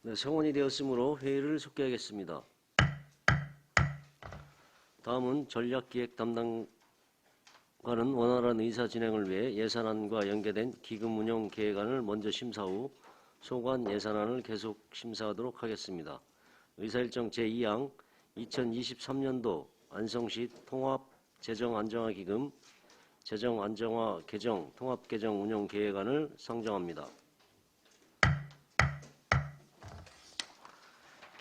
네, 성원이 되었으므로 회의를 속개하겠습니다. 다음은 전략기획 담당관은 원활한 의사 진행을 위해 예산안과 연계된 기금 운영 계획안을 먼저 심사 후 소관 예산안을 계속 심사하도록 하겠습니다. 의사일정 제2항 2023년도 안성시 통합재정안정화기금 재정안정화 개정 통합개정 운영 계획안을 상정합니다.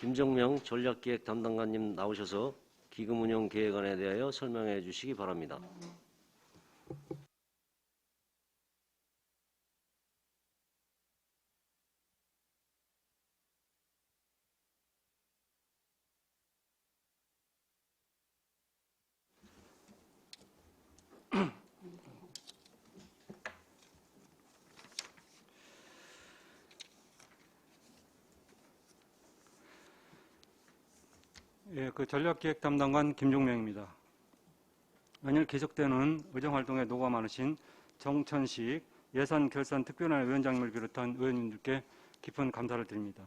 김정명 전략기획 담당관님 나오셔서 기금 운영 계획안에 대하여 설명해 주시기 바랍니다. 예, 전략기획 담당관 김종명입니다. 연일 계속되는 의정활동에 노고가 많으신 정천식 예산결산특별위원회 위원장님을 비롯한 의원님들께 깊은 감사를 드립니다.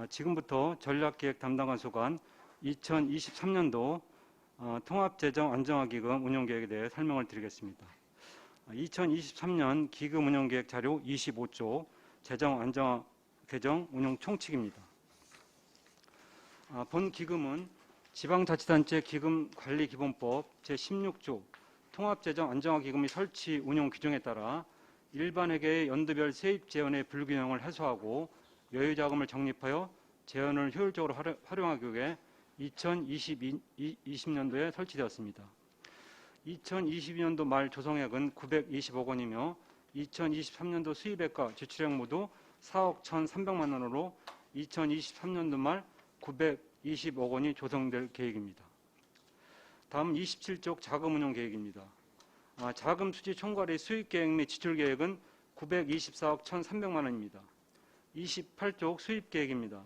지금부터 전략기획 담당관 소관 2023년도 통합재정안정화기금 운영계획에 대해 설명을 드리겠습니다. 2023년 기금운영계획 자료 25조 재정안정화 개정 운용 총칙입니다. 본 기금은 지방자치단체 기금관리기본법 제16조 통합재정안정화기금의 설치 운용 규정에 따라 일반회계의 연도별 세입 재원의 불균형을 해소하고 여유자금을 적립하여 재원을 효율적으로 활용하기 위해 2020년도에 설치되었습니다. 2022년도 말 조성액은 920억 원이며 2023년도 수입액과 지출액 모두 4억 1,300만 원으로 2023년도 말 920억 원이 조성될 계획입니다. 다음 27쪽 자금운용 계획입니다. 자금 수지 총괄의 수입계획 및 지출계획은 924억 1,300만 원입니다. 28쪽 수입계획입니다.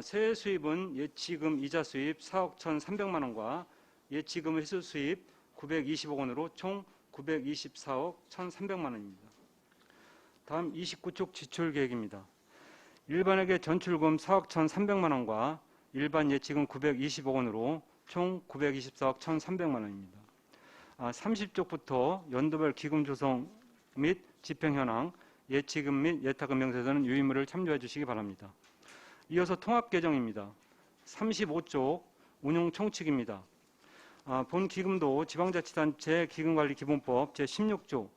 세외 수입은 예치금 이자 수입 4억 1,300만 원과 예치금 회수 수입 920억 원으로 총 924억 1,300만 원입니다. 다음 29쪽 지출계획입니다. 일반회계 전출금 4억 1,300만 원과 일반 예치금 920억 원으로 총 924억 1,300만 원입니다. 30쪽부터 연도별 기금 조성 및 집행 현황, 예치금 및 예탁금 명세서는 유의물을 참조해 주시기 바랍니다. 이어서 통합개정입니다. 35쪽 운용 총칙입니다. 본 기금도 지방자치단체 기금관리기본법 제16조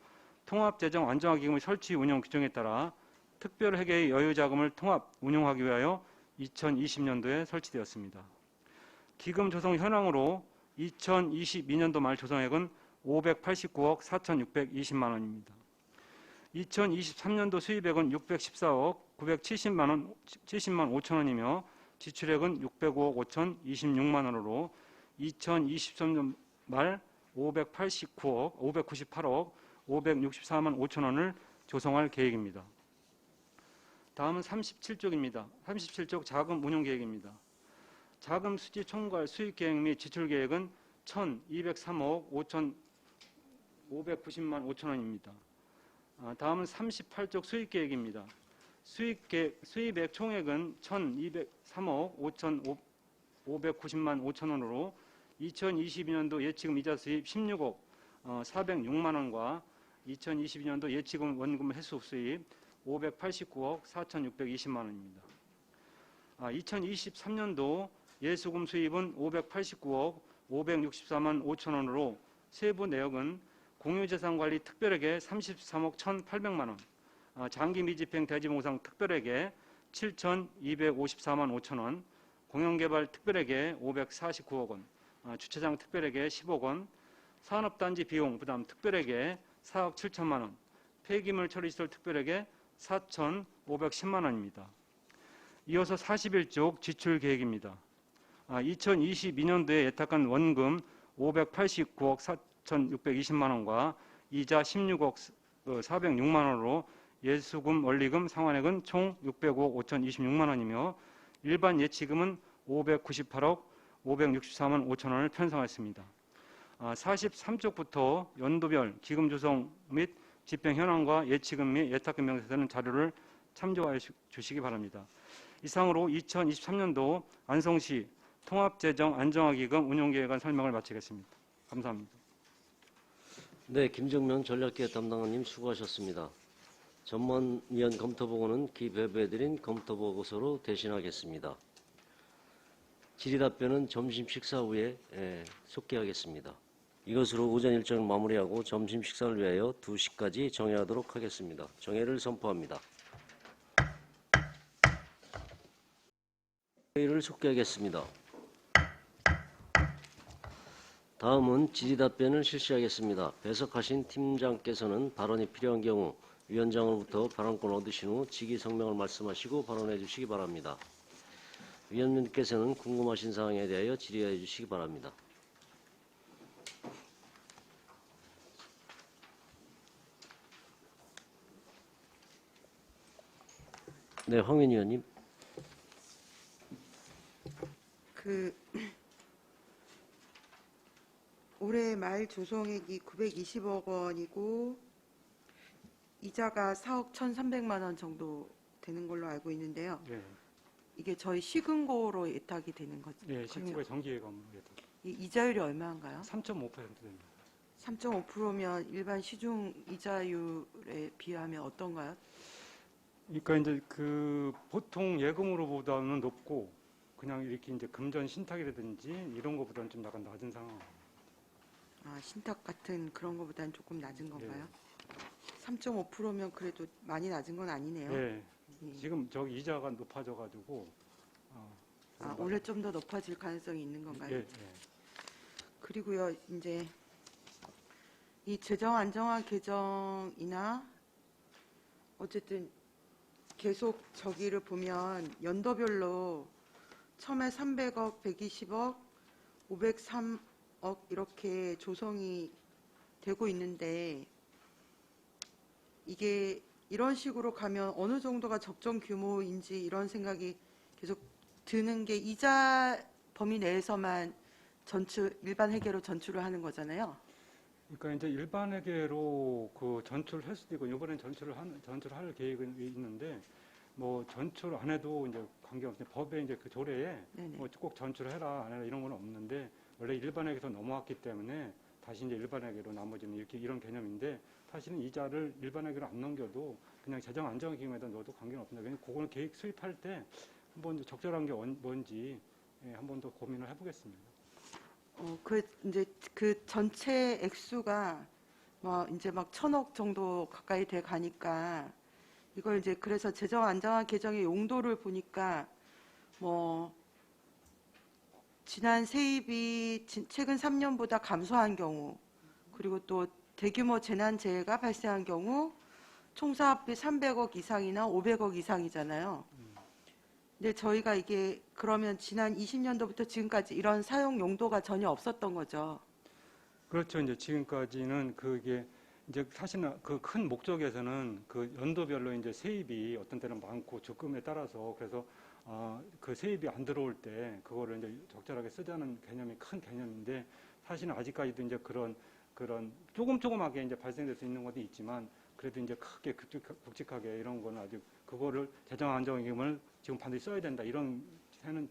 통합재정안정화기금의 설치 운영 규정에 따라 특별회계의 여유자금을 통합 운용하기 위하여 2020년도에 설치되었습니다. 기금 조성 현황으로 2022년도 말 조성액은 589억 4,620만 원입니다. 2023년도 수입액은 614억 970만 5천 원이며 지출액은 605억 5,026만 원으로 2023년 말 598억 564만 5천 원을 조성할 계획입니다. 다음은 37쪽입니다. 37쪽 자금 운용 계획입니다. 자금 수지 총괄 수익 계획 및 지출 계획은 1,203억 590만 5천 원입니다. 다음은 38쪽 수익 계획입니다. 수입액 총액은 1,203억 590만 5천 원으로 2022년도 예치금 이자 수입 16억 406만 원과 2022년도 예치금 원금 회수 수입 589억 4,620만 원입니다. 2023년도 예수금 수입은 589억 564만 5천 원으로 세부 내역은 공유재산관리 특별회계 33억 1,800만 원, 장기 미집행 대지보상 특별회계 7,254만 5천 원, 공영개발 특별회계 549억 원, 주차장 특별회계 10억 원, 산업단지 비용 부담 특별회계 4억 7천만 원, 폐기물 처리시설 특별회계 4,510만 원입니다. 이어서 41쪽 지출 계획입니다. 2022년도에 예탁한 원금 589억 4,620만 원과 이자 16억 406만 원으로 예수금, 원리금, 상환액은 총 605억 5,026만 원이며 일반 예치금은 598억 564만 5천 원을 편성했습니다. 43쪽부터 연도별 기금 조성 및 집행 현황과 예치금 및 예탁금 명세서는 자료를 참조하여 주시기 바랍니다. 이상으로 2023년도 안성시 통합재정 안정화기금 운용계획안 설명을 마치겠습니다. 감사합니다. 네, 김정명 전략기획 담당관님 수고하셨습니다. 전문위원 검토보고는 기배부해드린 검토보고서로 대신하겠습니다. 질의답변은 점심 식사 후에 속개하겠습니다. 이것으로 오전 일정을 마무리하고 점심 식사를 위하여 2시까지 정회하도록 하겠습니다. 정회를 선포합니다. 회의를 속개하겠습니다. 다음은 질의답변을 실시하겠습니다. 배석하신 팀장께서는 발언이 필요한 경우 위원장으로부터 발언권을 얻으신 후 직위 성명을 말씀하시고 발언해 주시기 바랍니다. 위원님께서는 궁금하신 사항에 대하여 질의해 주시기 바랍니다. 네, 황민 의원님. 올해 말 조성액이 920억 원이고 이자가 4억 1,300만 원 정도 되는 걸로 알고 있는데요. 네, 이게 저희 시금고로 예탁이 되는 거죠? 네 시군구의 정기예금으로 이 이자율이 얼마인가요? 3.5% 됩니다. 3.5%면 일반 시중 이자율에 비하면 어떤가요? 그러니까 이제 그 보통 예금으로보다는 높고 그냥 이렇게 이제 금전 신탁이라든지 이런 거보다는 좀 약간 낮은 상황. 아, 신탁 같은 그런 거보다는 조금 낮은 건가요? 예. 3.5%면 그래도 많이 낮은 건 아니네요. 예. 예. 지금 저기 이자가 높아져가지고. 올해 좀 더 높아질 가능성이 있는 건가요? 예, 예. 그리고요, 이제 이 재정 안정화 개정이나 어쨌든 계속 저기를 보면 연도별로 처음에 300억, 120억, 503억 이렇게 조성이 되고 있는데 이게 이런 식으로 가면 어느 정도가 적정 규모인지 이런 생각이 계속 드는 게 이자 범위 내에서만 일반 회계로 전출을 하는 거잖아요. 그러니까 이제 일반 회계로 그 전출할 수도 있고 이번엔 전출할 계획은 있는데 뭐 전출 안 해도 이제 관계없이 법에 이제 그 조례에 네네. 뭐 꼭 전출해라 안 해라 이런 건 없는데 원래 일반 회계에서 넘어왔기 때문에 다시 이제 일반 회계로 나머지는 이렇게 이런 개념인데 사실은 이자를 일반 회계로 안 넘겨도 그냥 재정 안정 기금에다 넣어도 관계는 없습니다. 그냥 그거는 계획 수립할 때 한번 적절한 게 뭔지 한번 더 고민을 해보겠습니다. 이제 그 전체 액수가 뭐 이제 막 1,000억 정도 가까이 돼 가니까 이걸 이제 그래서 재정 안정화 개정의 용도를 보니까 뭐 지난 세입이 최근 3년보다 감소한 경우 그리고 또 대규모 재난재해가 발생한 경우 총사업비 300억 이상이나 500억 이상이잖아요. 근데 저희가 이게 그러면 지난 20년도부터 지금까지 이런 사용 용도가 전혀 없었던 거죠. 그렇죠. 이제 지금까지는 그게 이제 사실은 그 큰 목적에서는 그 연도별로 이제 세입이 어떤 때는 많고 적금에 따라서 그래서 그 세입이 안 들어올 때 그거를 이제 적절하게 쓰자는 개념이 큰 개념인데 사실은 아직까지도 이제 그런 조금조금하게 이제 발생될 수 있는 것도 있지만 그래도 이제 크게 굵직하게 이런 거는 아직 그거를 재정 안정기금을 지금 반드시 써야 된다 이런 해는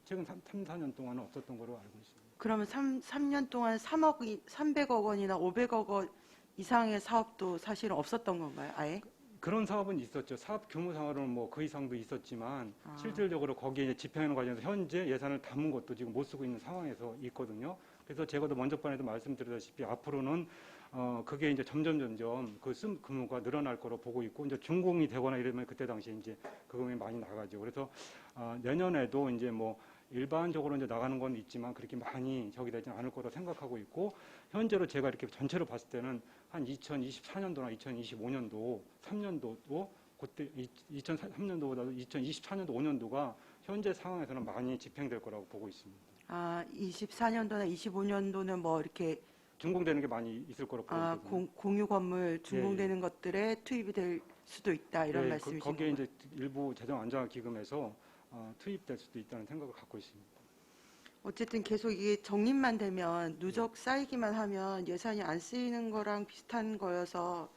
최근 3, 4년 동안은 없었던 거로 알고 있습니다. 그러면 3년 동안 300억 원이나 500억 원 이상의 사업도 사실은 없었던 건가요? 아예? 그런 사업은 있었죠. 사업 규모상으로는 뭐 그 이상도 있었지만 실질적으로 거기에 이제 집행하는 과정에서 현재 예산을 담은 것도 지금 못 쓰고 있는 상황에서 있거든요. 그래서 제가도 먼저번에도 말씀드렸다시피 앞으로는 그게 이제 점점 그 쓴 규모가 늘어날 거로 보고 있고 이제 준공이 되거나 이러면 그때 당시에 이제 그금이 많이 나가죠. 그래서 내년에도 이제 뭐 일반적으로 이제 나가는 건 있지만 그렇게 많이 저기 되지는 않을 거로 생각하고 있고 현재로 제가 이렇게 전체로 봤을 때는 한 2024년도나 2025년도 3년도도 그때 2003년도보다도 2024년도 5년도가 현재 상황에서는 많이 집행될 거라고 보고 있습니다. 24년도나 25년도는 뭐 이렇게 준공되는 게 많이 있을 거라고 보고 있거든요. 공유 건물 준공되는 것들에 투입이 될 수도 있다 이런 말씀이신 거기에 건가요? 이제 일부 재정 안정화 기금에서 투입될 수도 있다는 생각을 갖고 있습니다. 어쨌든 계속 이게 적립만 되면 누적 쌓이기만 하면 예산이 안 쓰이는 거랑 비슷한 거여서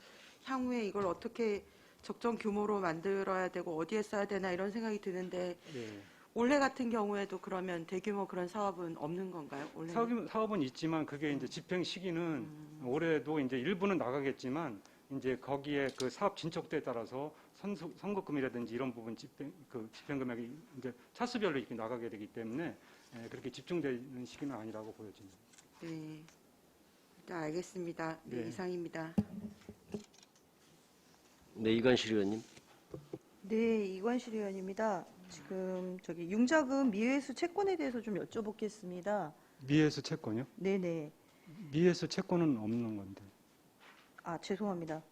향후에 이걸 어떻게 적정 규모로 만들어야 되고 어디에 써야 되나 이런 생각이 드는데 예. 올해 같은 경우에도 그러면 대규모 그런 사업은 없는 건가요? 올해는? 사업은 있지만 그게 이제 집행 시기는 올해도 이제 일부는 나가겠지만 이제 거기에 그 사업 진척도에 따라서 선거금이라든지 이런 부분 집행 금액이 이제 차수별로 이렇게 나가게 되기 때문에 그렇게 집중되는 시기는 아니라고 보여집니다. 네. 일단 알겠습니다. 네, 네. 이상입니다. 네, 이관실 의원님. 네, 이관실 의원입니다. 지금 저기 융자금 미회수 채권에 대해서 좀 여쭤보겠습니다. 미회수 채권이요? 네네. 미회수 채권은 없는 건데. 아, 죄송합니다.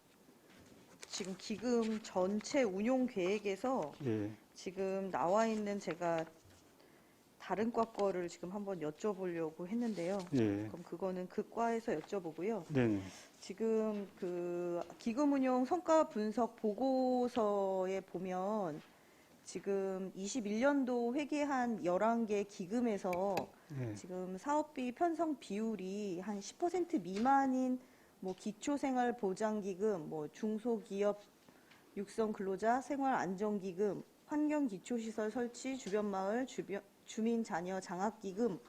지금 기금 전체 운용 계획에서 예. 지금 나와 있는 제가 다른 과 거를 지금 한번 여쭤보려고 했는데요. 예. 그럼 그거는 그 과에서 여쭤보고요. 네네. 지금 그 기금 운용 성과 분석 보고서에 보면 지금 21년도 회계한 11개 기금에서 예. 지금 사업비 편성 비율이 한 10% 미만인 뭐 기초생활보장기금, 뭐 중소기업 육성 근로자 생활안정기금, 환경기초시설 설치 주변마을 주민 자녀 장학기금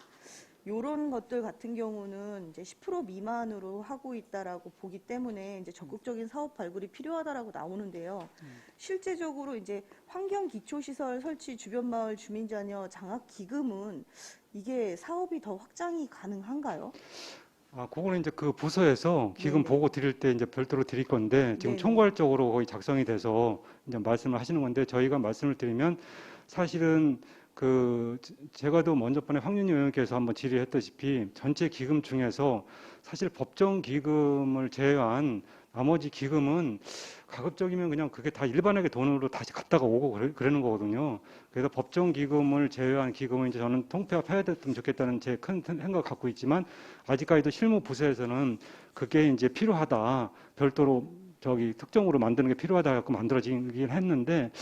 요런 것들 같은 경우는 이제 10% 미만으로 하고 있다라고 보기 때문에 이제 적극적인 사업 발굴이 필요하다라고 나오는데요. 실제적으로 이제 환경기초시설 설치 주변마을 주민 자녀 장학기금은 이게 사업이 더 확장이 가능한가요? 아, 그거는 이제 그 부서에서 기금 네네. 보고 드릴 때 이제 별도로 드릴 건데 지금 네네. 총괄적으로 거의 작성이 돼서 이제 말씀을 하시는 건데 저희가 말씀을 드리면 사실은 제가 또 먼저 번에 황윤희 의원께서 한번 질의했다시피 전체 기금 중에서 사실 법정 기금을 제외한 나머지 기금은 가급적이면 그냥 그게 다 일반에게 돈으로 다시 갔다가 오고 그러는 거거든요. 그래서 법정 기금을 제외한 기금은 이제 저는 통폐합해야 됐으면 좋겠다는 제 큰 생각을 갖고 있지만 아직까지도 실무 부서에서는 그게 이제 필요하다. 별도로 특정으로 만드는 게 필요하다 갖고 만들어지긴 했는데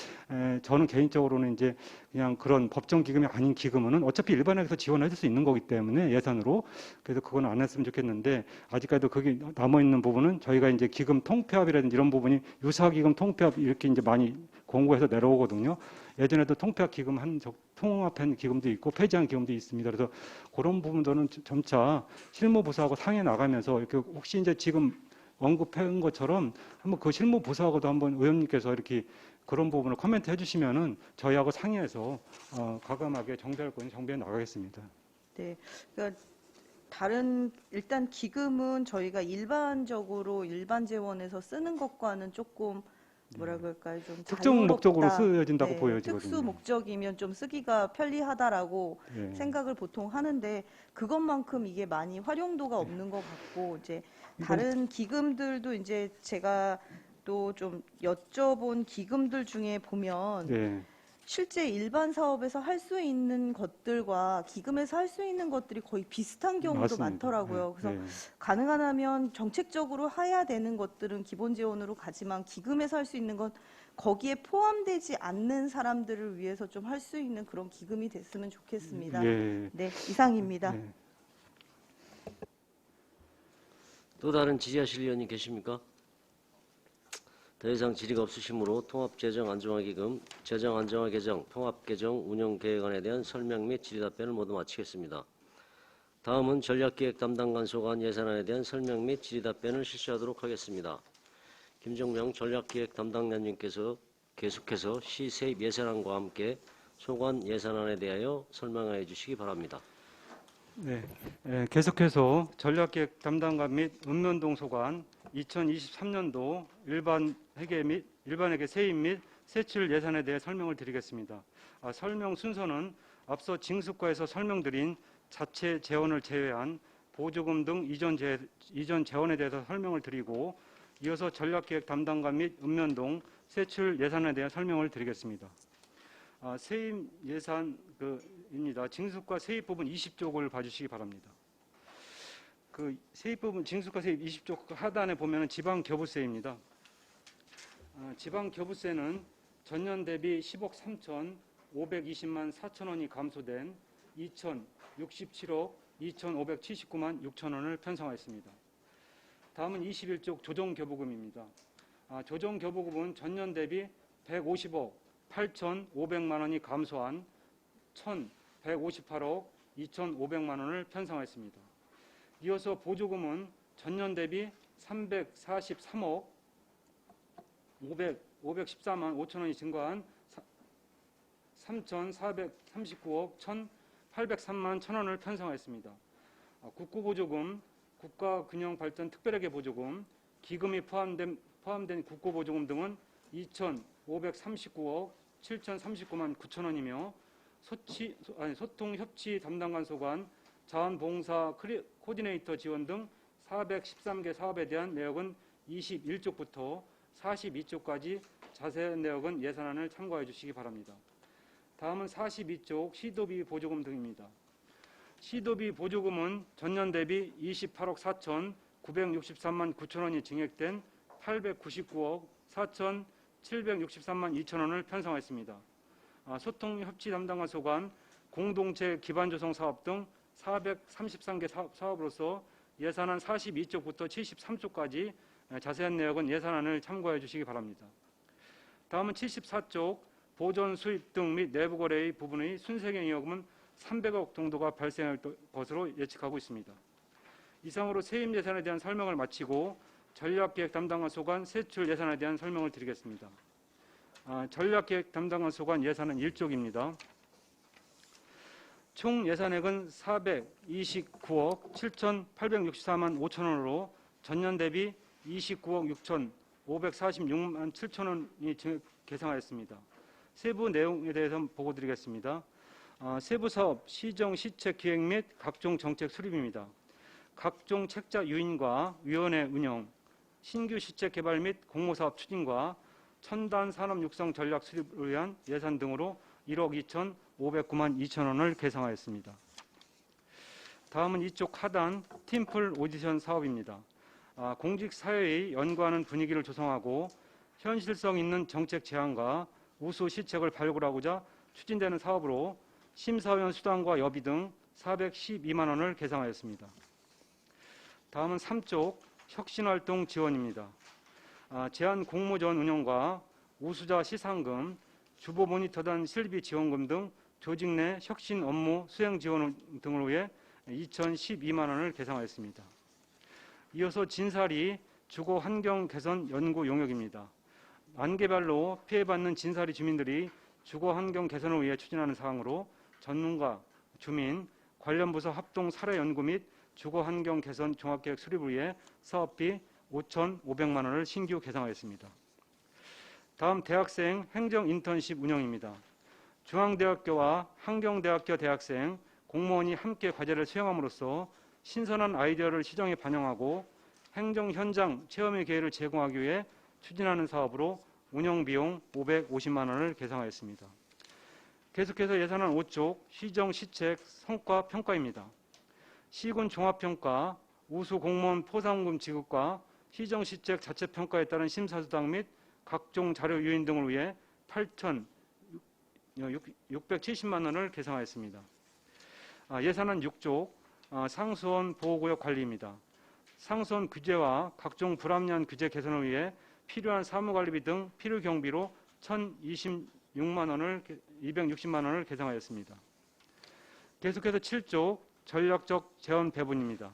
저는 개인적으로는 이제 그냥 그런 법정 기금이 아닌 기금은 어차피 일반에서 지원해 줄 수 있는 거기 때문에 예산으로 그래서 그건 안 했으면 좋겠는데 아직까지도 그게 남아 있는 부분은 저희가 이제 기금 통폐합이라든지 이런 부분이 유사기금 통폐합 이렇게 이제 많이 공고해서 내려오거든요. 예전에도 통폐합 기금 통합한 기금도 있고 폐지한 기금도 있습니다. 그래서 그런 부분들은 점차 실무부서하고 상해 나가면서 이렇게 혹시 이제 지금 언급한 것처럼 한번 그 실무 부서하고도 한번 의원님께서 이렇게 그런 부분을 코멘트 해주시면은 저희하고 상의해서 과감하게 정비해 나가겠습니다. 네. 그러니까 일단 기금은 저희가 일반적으로 일반 재원에서 쓰는 것과는 조금 뭐라 그럴까요? 좀 특정 목적으로 자유롭다. 쓰여진다고 네, 보여지거든요. 특수 목적이면 좀 쓰기가 편리하다라고 예. 생각을 보통 하는데 그것만큼 이게 많이 활용도가 없는 것 같고 이제 다른 기금들도 이제 제가 또 좀 여쭤본 기금들 중에 보면 네. 실제 일반 사업에서 할 수 있는 것들과 기금에서 할 수 있는 것들이 거의 비슷한 경우도 맞습니다. 많더라고요. 그래서 네. 가능하다면 정책적으로 해야 되는 것들은 기본 지원으로 가지만 기금에서 할 수 있는 건 거기에 포함되지 않는 사람들을 위해서 좀 할 수 있는 그런 기금이 됐으면 좋겠습니다. 예. 네, 이상입니다. 네. 또 다른 질의하실 의원이 계십니까? 더 이상 질의가 없으시므로 통합재정안정화기금, 재정안정화 개정, 통합개정 운영계획안에 대한 설명 및 질의답변을 모두 마치겠습니다. 다음은 전략기획 담당관 소관 예산안에 대한 설명 및 질의답변을 실시하도록 하겠습니다. 김종명 전략기획 담당관님께서 계속해서 시세입 예산안과 함께 소관 예산안에 대하여 설명해 주시기 바랍니다. 네, 계속해서 전략기획 담당관 및 읍면동 소관 2023년도 일반 회계 세입 및 세출 예산에 대해 설명을 드리겠습니다. 설명 순서는 앞서 징수과에서 설명드린 자체 재원을 제외한 보조금 등 이전 재원에 대해서 설명을 드리고 이어서 전략기획 담당관 및 읍면동 세출 예산에 대한 설명을 드리겠습니다. 세입 예산입니다. 징수과 세입 부분 20쪽을 봐주시기 바랍니다. 그 세입 부분 징수과 세입 20쪽 하단에 보면은 지방 교부세입니다. 지방 교부세는 전년 대비 10억 3,520만 4천 원이 감소된 2,067억 2,579만 6천 원을 편성하였습니다. 다음은 21쪽 조정교부금입니다. 조정 교부금은 전년 대비 150억 8,500만 원이 감소한 1,158억 2,500만 원을 편성했습니다. 이어서 보조금은 전년 대비 343억 514만 5천 원이 증가한 3,439억 1,803만 1천 원을 편성했습니다. 국고보조금, 국가균형발전특별회계 보조금, 기금이 포함된 국고보조금 등은 2,539억 7,039만 9천 원이며 소통협치 담당관 소관, 자원봉사 코디네이터 지원 등 413개 사업에 대한 내역은 21쪽부터 42쪽까지 자세한 내역은 예산안을 참고해 주시기 바랍니다. 다음은 42쪽 시도비 보조금 등입니다. 시도비 보조금은 전년 대비 28억 4,963만 9천 원이 증액된 899억 4,763만 2천 원을 편성했습니다. 소통협치 담당관 소관, 공동체 기반조성 사업 등 433개 사업으로서 예산안 42쪽부터 73쪽까지 자세한 내역은 예산안을 참고해 주시기 바랍니다. 다음은 74쪽 보존 수입 등 및 내부 거래의 부분의 순세경 이익금은 300억 정도가 발생할 것으로 예측하고 있습니다. 이상으로 세입 예산에 대한 설명을 마치고 전략기획 담당관 소관 세출 예산에 대한 설명을 드리겠습니다. 전략기획 담당관 소관 예산은 1쪽입니다. 총 예산액은 429억 7,864만 5천 원으로 전년 대비 29억 6,546만 7천 원이 계상하였습니다. 세부 내용에 대해서 보고드리겠습니다. 세부 사업, 시정, 시책 기획 및 각종 정책 수립입니다. 각종 책자 유인과 위원회 운영, 신규 시책 개발 및 공모사업 추진과 첨단 산업 육성 전략 수립을 위한 예산 등으로 1억 2,509만 2천 원을 계상하였습니다. 다음은 이쪽 하단 팀플 오디션 사업입니다. 공직 사회의 연구하는 분위기를 조성하고 현실성 있는 정책 제안과 우수 시책을 발굴하고자 추진되는 사업으로 심사위원 수당과 여비 등 412만 원을 계상하였습니다. 다음은 3쪽 혁신활동 지원입니다. 제안 공모전 운영과 우수자 시상금, 주보 모니터단 실비 지원금 등 조직 내 혁신 업무 수행 지원 등을 위해 2,012만 원을 계상하였습니다. 이어서 진사리 주거 환경 개선 연구 용역입니다. 만개발로 피해받는 진사리 주민들이 주거 환경 개선을 위해 추진하는 사항으로 전문가, 주민, 관련 부서 합동 사례 연구 및 주거 환경 개선 종합계획 수립을 위해 사업비 5,500만 원을 신규 계상하였습니다. 다음 대학생 행정 인턴십 운영입니다. 중앙대학교와 환경대학교 대학생, 공무원이 함께 과제를 수행함으로써 신선한 아이디어를 시정에 반영하고 행정 현장 체험의 기회를 제공하기 위해 추진하는 사업으로 운영비용 550만 원을 계상하였습니다. 계속해서 예산안 5쪽 시정 시책 성과 평가입니다. 시군 종합평가, 우수 공무원 포상금 지급과 시정 시책 자체 평가에 따른 심사수당 및 각종 자료 유인 등을 위해 8,670만 원을 계상하였습니다. 예산안 6쪽 상수원 보호구역 관리입니다. 상수원 규제와 각종 불합리한 규제 개선을 위해 필요한 사무관리비 등 필요 경비로 260만 원을 계상하였습니다. 계속해서 7쪽 전략적 재원 배분입니다.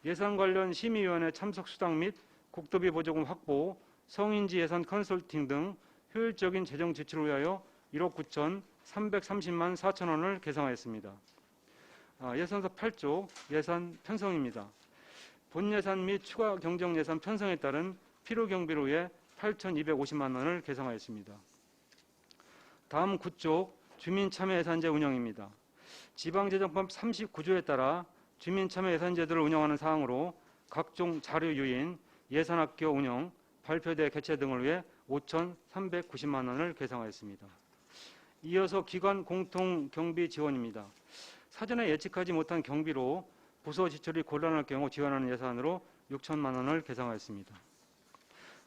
예산 관련 심의위원회 참석 수당 및 국도비 보조금 확보, 성인지 예산 컨설팅 등 효율적인 재정 지출을 위하여 1억 9,330만 4천 원을 계상하였습니다. 예산서 8쪽 예산 편성입니다. 본 예산 및 추가 경정 예산 편성에 따른 필요 경비로 위해 8,250만 원을 계상하였습니다. 다음 9쪽 주민참여예산제 운영입니다. 지방재정법 39조에 따라 주민참여예산제도를 운영하는 사항으로 각종 자료 유인, 예산학교 운영, 발표대 개최 등을 위해 5,390만 원을 계상하였습니다. 이어서 기관 공통 경비 지원입니다. 사전에 예측하지 못한 경비로 부서 지출이 곤란할 경우 지원하는 예산으로 6천만 원을 계상하였습니다.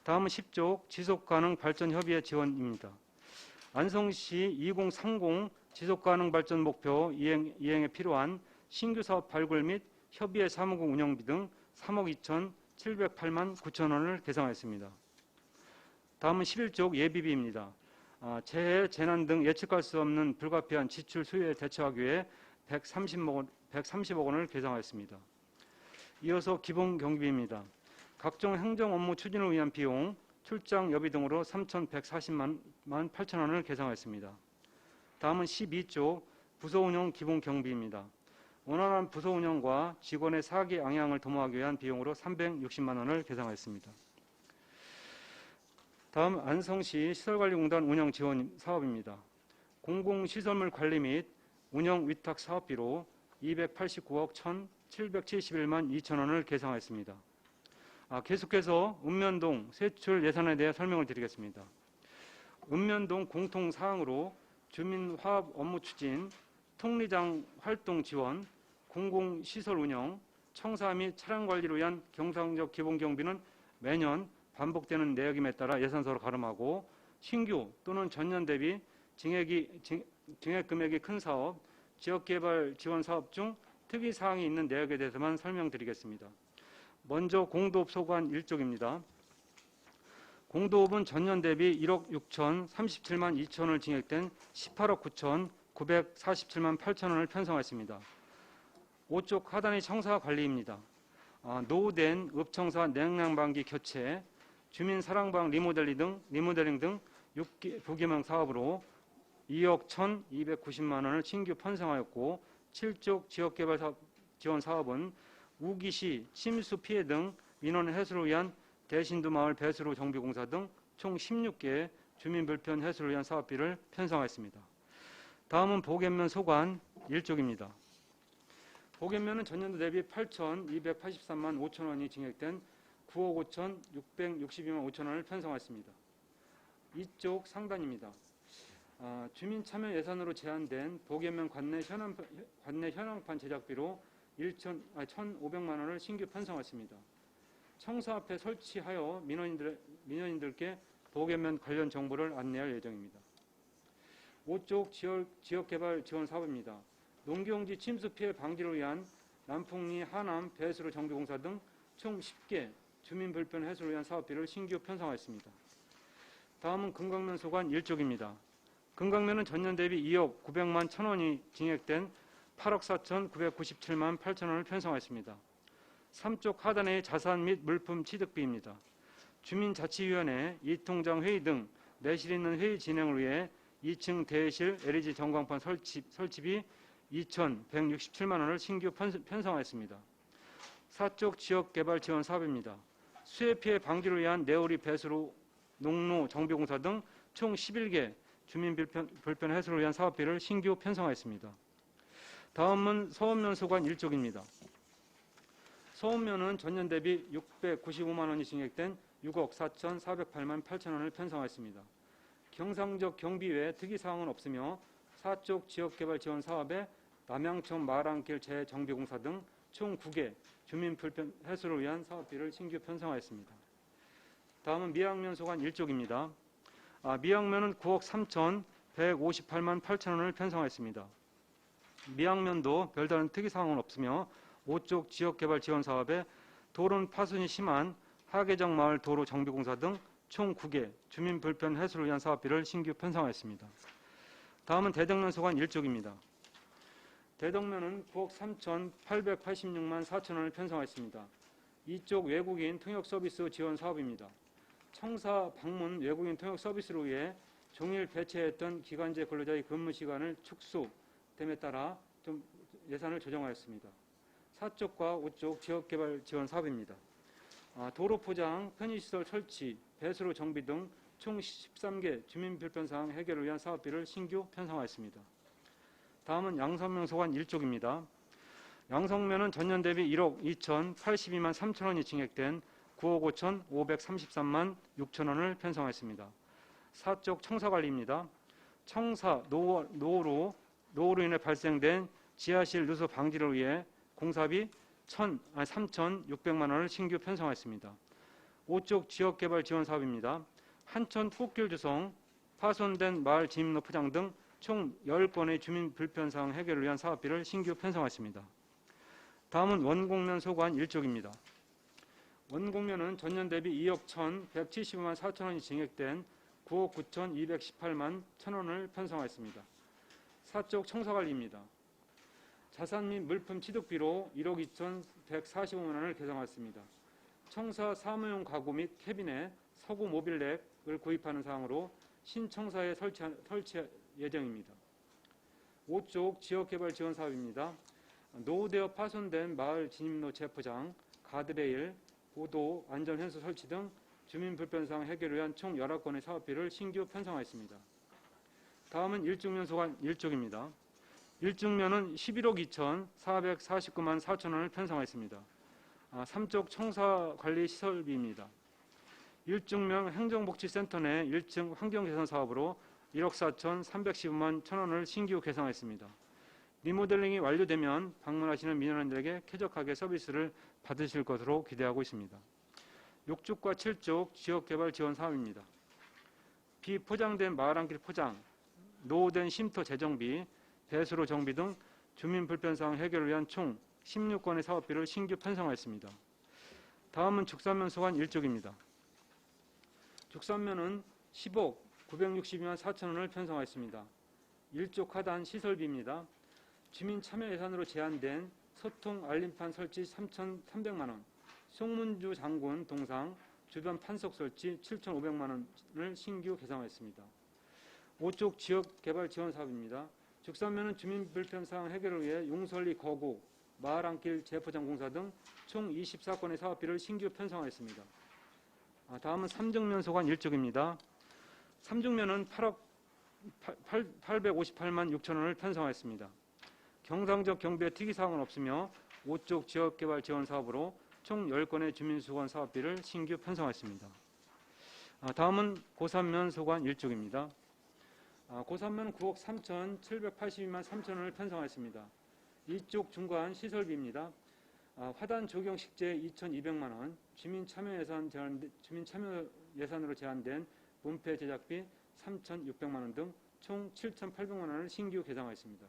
다음은 10쪽 지속가능 발전 협의회 지원입니다. 안성시 2030 지속가능 발전 목표 이행에 필요한 신규 사업 발굴 및 협의회 사무국 운영비 등 3억 2,708만 9천 원을 계상하였습니다. 다음은 11쪽 예비비입니다. 재해, 재난 등 예측할 수 없는 불가피한 지출 수요에 대처하기 위해 130억 원을 계상하였습니다. 이어서 기본 경비입니다. 각종 행정 업무 추진을 위한 비용, 출장 여비 등으로 3,140만 8천 원을 계상하였습니다. 다음은 12조 부서 운영 기본 경비입니다. 원활한 부서 운영과 직원의 사기 양양을 도모하기 위한 비용으로 360만 원을 계상하였습니다. 다음 안성시 시설관리공단 운영 지원 사업입니다. 공공시설물 관리 및 운영 위탁 사업비로 289억 1,771만 2천 원을 계상하였습니다. 계속해서 읍면동 세출 예산에 대해 설명을 드리겠습니다. 읍면동 공통사항으로 주민화합 업무 추진, 통리장 활동 지원, 공공시설 운영, 청사 및 차량 관리를 위한 경상적 기본 경비는 매년 반복되는 내역임에 따라 예산서로 가름하고 신규 또는 전년 대비 증액 금액이 큰 사업, 지역개발 지원 사업 중 특이사항이 있는 내역에 대해서만 설명드리겠습니다. 먼저 공도읍 소관 1쪽입니다. 공도읍은 전년 대비 1억 6,037만 2천원을 증액된 18억 9,947만 8천원을 편성했습니다. 5쪽 하단의 청사 관리입니다. 노후된 읍청사 냉난방기 교체, 주민 사랑방 리모델링 등 6개 부기명 사업으로 2억 1,290만 원을 신규 편성하였고 7쪽 지역개발 지원 사업은 우기시 침수 피해 등 민원 해소를 위한 대신도 마을 배수로 정비공사 등 총 16개 주민 불편 해소를 위한 사업비를 편성하였습니다. 다음은 보겐면 소관 1쪽입니다. 보겐면은 전년도 대비 8,283만 5천 원이 증액된 9억 5,662만 5천 원을 편성하였습니다. 이쪽 상단입니다. 주민 참여 예산으로 제한된 보겐면 관내 현황판 제작비로 1,500만 원을 신규 편성했습니다. 청사 앞에 설치하여 민원인들께 보겐면 관련 정보를 안내할 예정입니다. 5쪽 지역개발 지원 사업입니다. 농경지 침수 피해 방지를 위한 남풍리, 하남, 배수로 정비공사 등 총 10개 주민 불편 해소를 위한 사업비를 신규 편성하였습니다. 다음은 금강면 소관 1쪽입니다. 금강면은 전년 대비 2억 900만 1천 원이 증액된 8억 4,997만 8천 원을 편성하였습니다. 3쪽 하단의 자산 및 물품 취득비입니다. 주민자치위원회, 이통장 회의 등 내실 있는 회의 진행을 위해 2층 대실 LED 전광판 설치비 2,167만 원을 신규 편성하였습니다. 4쪽 지역개발 지원 사업입니다. 수해 피해 방지를 위한 내오리 배수로 농로 정비공사 등 총 11개 주민 불편 해소를 위한 사업비를 신규 편성하였습니다. 다음은 서원면 소관 1쪽입니다. 서원면은 전년 대비 695만 원이 증액된 6억 4,408만 8천 원을 편성하였습니다. 경상적 경비 외에 특이사항은 없으며 4쪽 지역개발 지원 사업에 남양천 마랑길 재정비공사 등 총 9개 주민 불편 해소를 위한 사업비를 신규 편성하였습니다. 다음은 미양면 소관 1쪽입니다. 미양면은 9억 3,158만 8천 원을 편성하였습니다. 미양면도 별다른 특이사항은 없으며 5쪽 지역개발 지원 사업에 도론 파손이 심한 하계정 마을 도로 정비공사 등 총 9개 주민 불편 해소를 위한 사업비를 신규 편성하였습니다. 다음은 대덕면 소관 1쪽입니다. 대덕면은 9억 3,886만 4천 원을 편성하였습니다. 이쪽 외국인 통역 서비스 지원 사업입니다. 청사 방문 외국인 통역 서비스를 위해 종일 배치했던 기간제 근로자의 근무 시간을 축소됨에 따라 좀 예산을 조정하였습니다. 4쪽과 5쪽 지역개발 지원 사업입니다. 도로 포장, 편의시설 설치, 배수로 정비 등 총 13개 주민 불편 사항 해결을 위한 사업비를 신규 편성하였습니다. 다음은 양성면 소관 1쪽입니다. 양성면은 전년 대비 1억 2,082만 3천 원이 증액된 9억 5,533만 6천 원을 편성하였습니다. 4쪽 청사관리입니다. 청사 노후로 인해 발생된 지하실 누수 방지를 위해 공사비 3,600만 원을 신규 편성하였습니다. 5쪽 지역개발 지원 사업입니다. 한천 꽃길 조성, 파손된 마을 진입로 포장 등 총 10건의 주민 불편 사항 해결을 위한 사업비를 신규 편성하였습니다. 다음은 원곡면 소관 1쪽입니다. 원공면은 전년 대비 2억 1,175만 4천 원이 증액된 9억 9,218만 1천 원을 편성하였습니다. 사적 청사관리입니다. 자산 및 물품 취득비로 1억 2,145만 원을 계상하였습니다. 청사 사무용 가구 및 캐비넷, 서구 모빌렉을 구입하는 사항으로 신청사에 설치 예정입니다. 5쪽 지역개발 지원 사업입니다. 노후되어 파손된 마을 진입로 재포장, 가드레일, 보도, 안전현수 설치 등 주민 불편사항 해결을 위한 총 11건의 사업비를 신규 편성하였습니다. 다음은 일중면 소관 1쪽입니다. 일중면은 11억 2,449만 4천 원을 편성하였습니다. 3쪽 청사관리시설비입니다. 일중면 행정복지센터 내 1층 환경개선 사업으로 1억 4,315만 1천 원을 신규 개상했습니다. 리모델링이 완료되면 방문하시는 민원인들에게 쾌적하게 서비스를 받으실 것으로 기대하고 있습니다. 6쪽과 7쪽 지역개발 지원 사업입니다. 비포장된 마을안길 포장, 노후된 쉼터 재정비, 배수로 정비 등 주민 불편사항 해결을 위한 총 16건의 사업비를 신규 편성하였습니다. 다음은 죽산면 소관 1쪽입니다. 죽산면은 10억 962만 4천 원을 편성하였습니다. 1쪽 하단 시설비입니다. 주민 참여 예산으로 제한된 소통 알림판 설치 3,300만 원, 송문주 장군 동상 주변 판석 설치 7,500만 원을 신규 개상하였습니다. 5쪽 지역개발 지원 사업입니다. 죽산면은 주민 불편사항 해결을 위해 용설리 거구, 마을안길 재포장 공사 등 총 24건의 사업비를 신규 편성하였습니다. 다음은 삼중면 소관 1쪽입니다. 삼중면은 8억 858만 6천 원을 편성하였습니다. 경상적 경비에 특이사항은 없으며 5쪽 지역개발 지원 사업으로 총 10건의 주민수건 사업비를 신규 편성하였습니다. 다음은 고산면 소관 1쪽입니다. 고산면 9억 3,782만 3천 원을 편성하였습니다. 이쪽 중간 시설비입니다. 화단 조경 식재 2,200만 원, 주민 참여 예산으로 제한된 문패 제작비 3,600만 원 등 총 7,800만 원을 신규 개상하였습니다.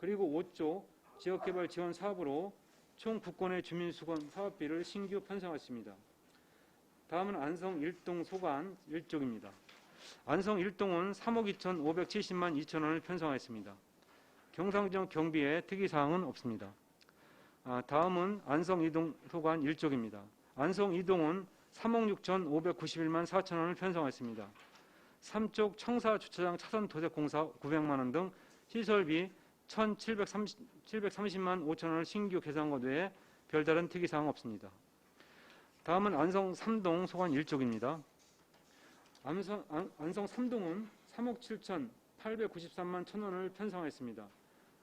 그리고 5쪽 지역개발 지원 사업으로 총 9건의 주민수건 사업비를 신규 편성하였습니다. 다음은 안성 1동 소관 1쪽입니다. 안성 1동은 3억 2,570만 2천 원을 편성하였습니다. 경상지역 경비에 특이사항은 없습니다. 다음은 안성 2동 소관 1쪽입니다. 안성 2동은 3억 6,591만 4천 원을 편성하였습니다. 3쪽 청사 주차장 차선 도색 공사 900만 원 등 시설비 1,730만 5천 원을 신규 개상한 것 외에 별다른 특이사항 없습니다. 다음은 안성 3동 소관 1쪽입니다. 안성 3동은 3억 7,893만 1천 원을 편성했습니다.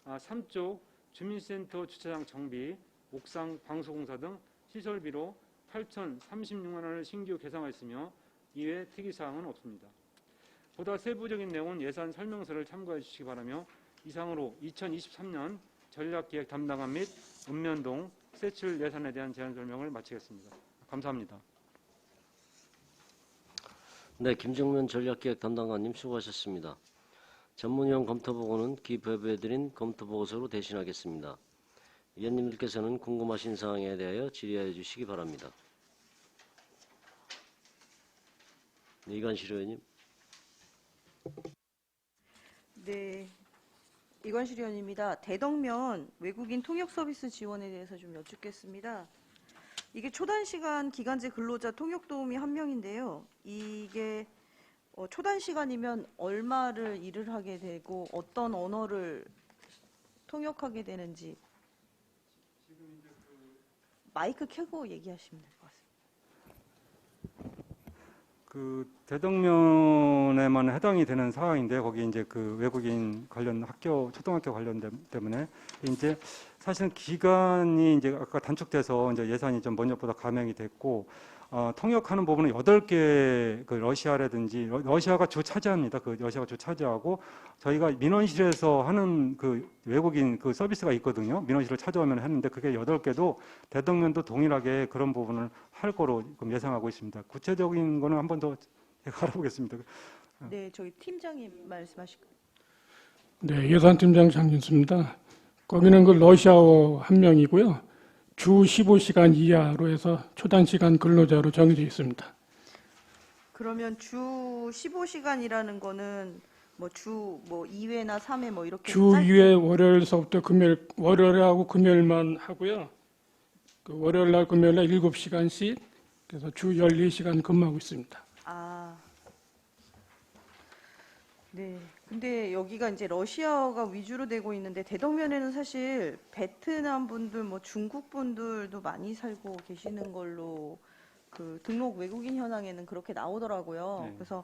3쪽 주민센터 주차장 정비, 옥상 방수공사 등 시설비로 8,036만 원을 신규 개상하였으며 이외 특이사항은 없습니다. 보다 세부적인 내용은 예산 설명서를 참고해 주시기 바라며 이상으로 2023년 전략기획 담당관 및 읍면동 세출 예산에 대한 제안 설명을 마치겠습니다. 감사합니다. 네, 김정면 전략기획 담당관님 수고하셨습니다. 전문위원 검토보고는 기부해드린 검토보고서로 대신하겠습니다. 위원님들께서는 궁금하신 사항에 대하여 질의해 주시기 바랍니다. 네, 이관실 의원님. 네, 이관실 의원입니다. 대덕면 외국인 통역 서비스 지원에 대해서 좀 여쭙겠습니다. 이게 초단시간 기간제 근로자 통역 도우미 1명인데요. 이게 초단시간이면 얼마를 일을 하게 되고 어떤 언어를 통역하게 되는지 마이크 켜고 얘기하시면 될 것 같습니다. 그 대덕면에만 해당이 되는 사항인데 거기 이제 그 외국인 관련 학교 초등학교 관련 때문에 이제 사실은 기간이 이제 아까 단축돼서 이제 예산이 좀 먼저보다 감행이 됐고 통역하는 부분은 8개 그 러시아라든지 러시아가 주 차지합니다. 그 러시아가 주 차지하고 저희가 민원실에서 하는 그 외국인 그 서비스가 있거든요. 민원실을 찾아오면 했는데 그게 8개도 대덕면도 동일하게 그런 부분을 할 거로 예상하고 있습니다. 구체적인 거는 한 번 더 알아보겠습니다. 네, 저희 팀장님 말씀하실까요? 네, 예산팀장 장진수입니다. 거기는 그 러시아어 1명이고요. 주 15시간 이하로 해서 초단시간 근로자로 정해져 있습니다. 그러면 주 15시간이라는 거는 뭐 주 뭐 2회나 3회 뭐 이렇게 주 2회 월요일서부터 금요일, 월요일하고 금요일만 하고요. 그 월요일 날 금요일 날 7시간씩 그래서 주 14시간 근무하고 있습니다. 아. 네. 근데 여기가 이제 러시아어가 위주로 되고 있는데 대덕면에는 사실 베트남 분들 뭐 중국 분들도 많이 살고 계시는 걸로 그 등록 외국인 현황에는 그렇게 나오더라고요. 네. 그래서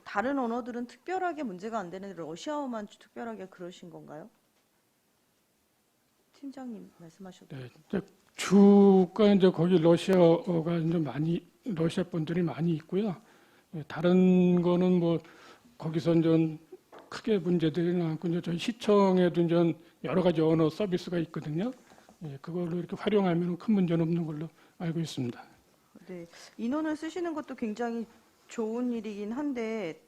다른 언어들은 특별하게 문제가 안 되는데 러시아어만 특별하게 그러신 건가요? 팀장님 말씀하셔도. 네, 이제 주가 이제 거기 러시아어가 이제 많이 러시아 분들이 많이 있고요. 예, 다른 거는 뭐 거기서 이제 크게 문제들이 나고 이제 저희 시청에도 이제 여러 가지 언어 서비스가 있거든요. 예, 그걸로 이렇게 활용하면 큰 문제는 없는 걸로 알고 있습니다. 네. 인원을 쓰시는 것도 굉장히 좋은 일이긴 한데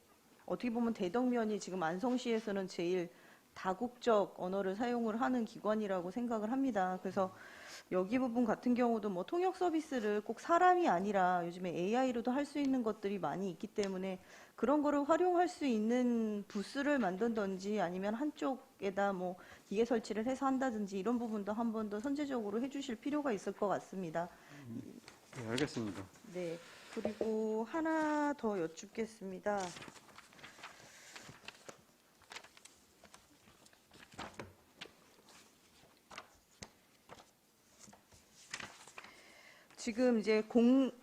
어떻게 보면 대덕면이 지금 안성시에서는 제일 다국적 언어를 사용을 하는 기관이라고 생각을 합니다. 그래서 여기 부분 같은 경우도 뭐 통역 서비스를 꼭 사람이 아니라 요즘에 AI로도 할 수 있는 것들이 많이 있기 때문에 그런 거를 활용할 수 있는 부스를 만든든지 아니면 한쪽에다 뭐 기계 설치를 해서 한다든지 이런 부분도 한 번 더 선제적으로 해주실 필요가 있을 것 같습니다. 네, 알겠습니다. 네. 그리고 하나 더 여쭙겠습니다. 지금 이제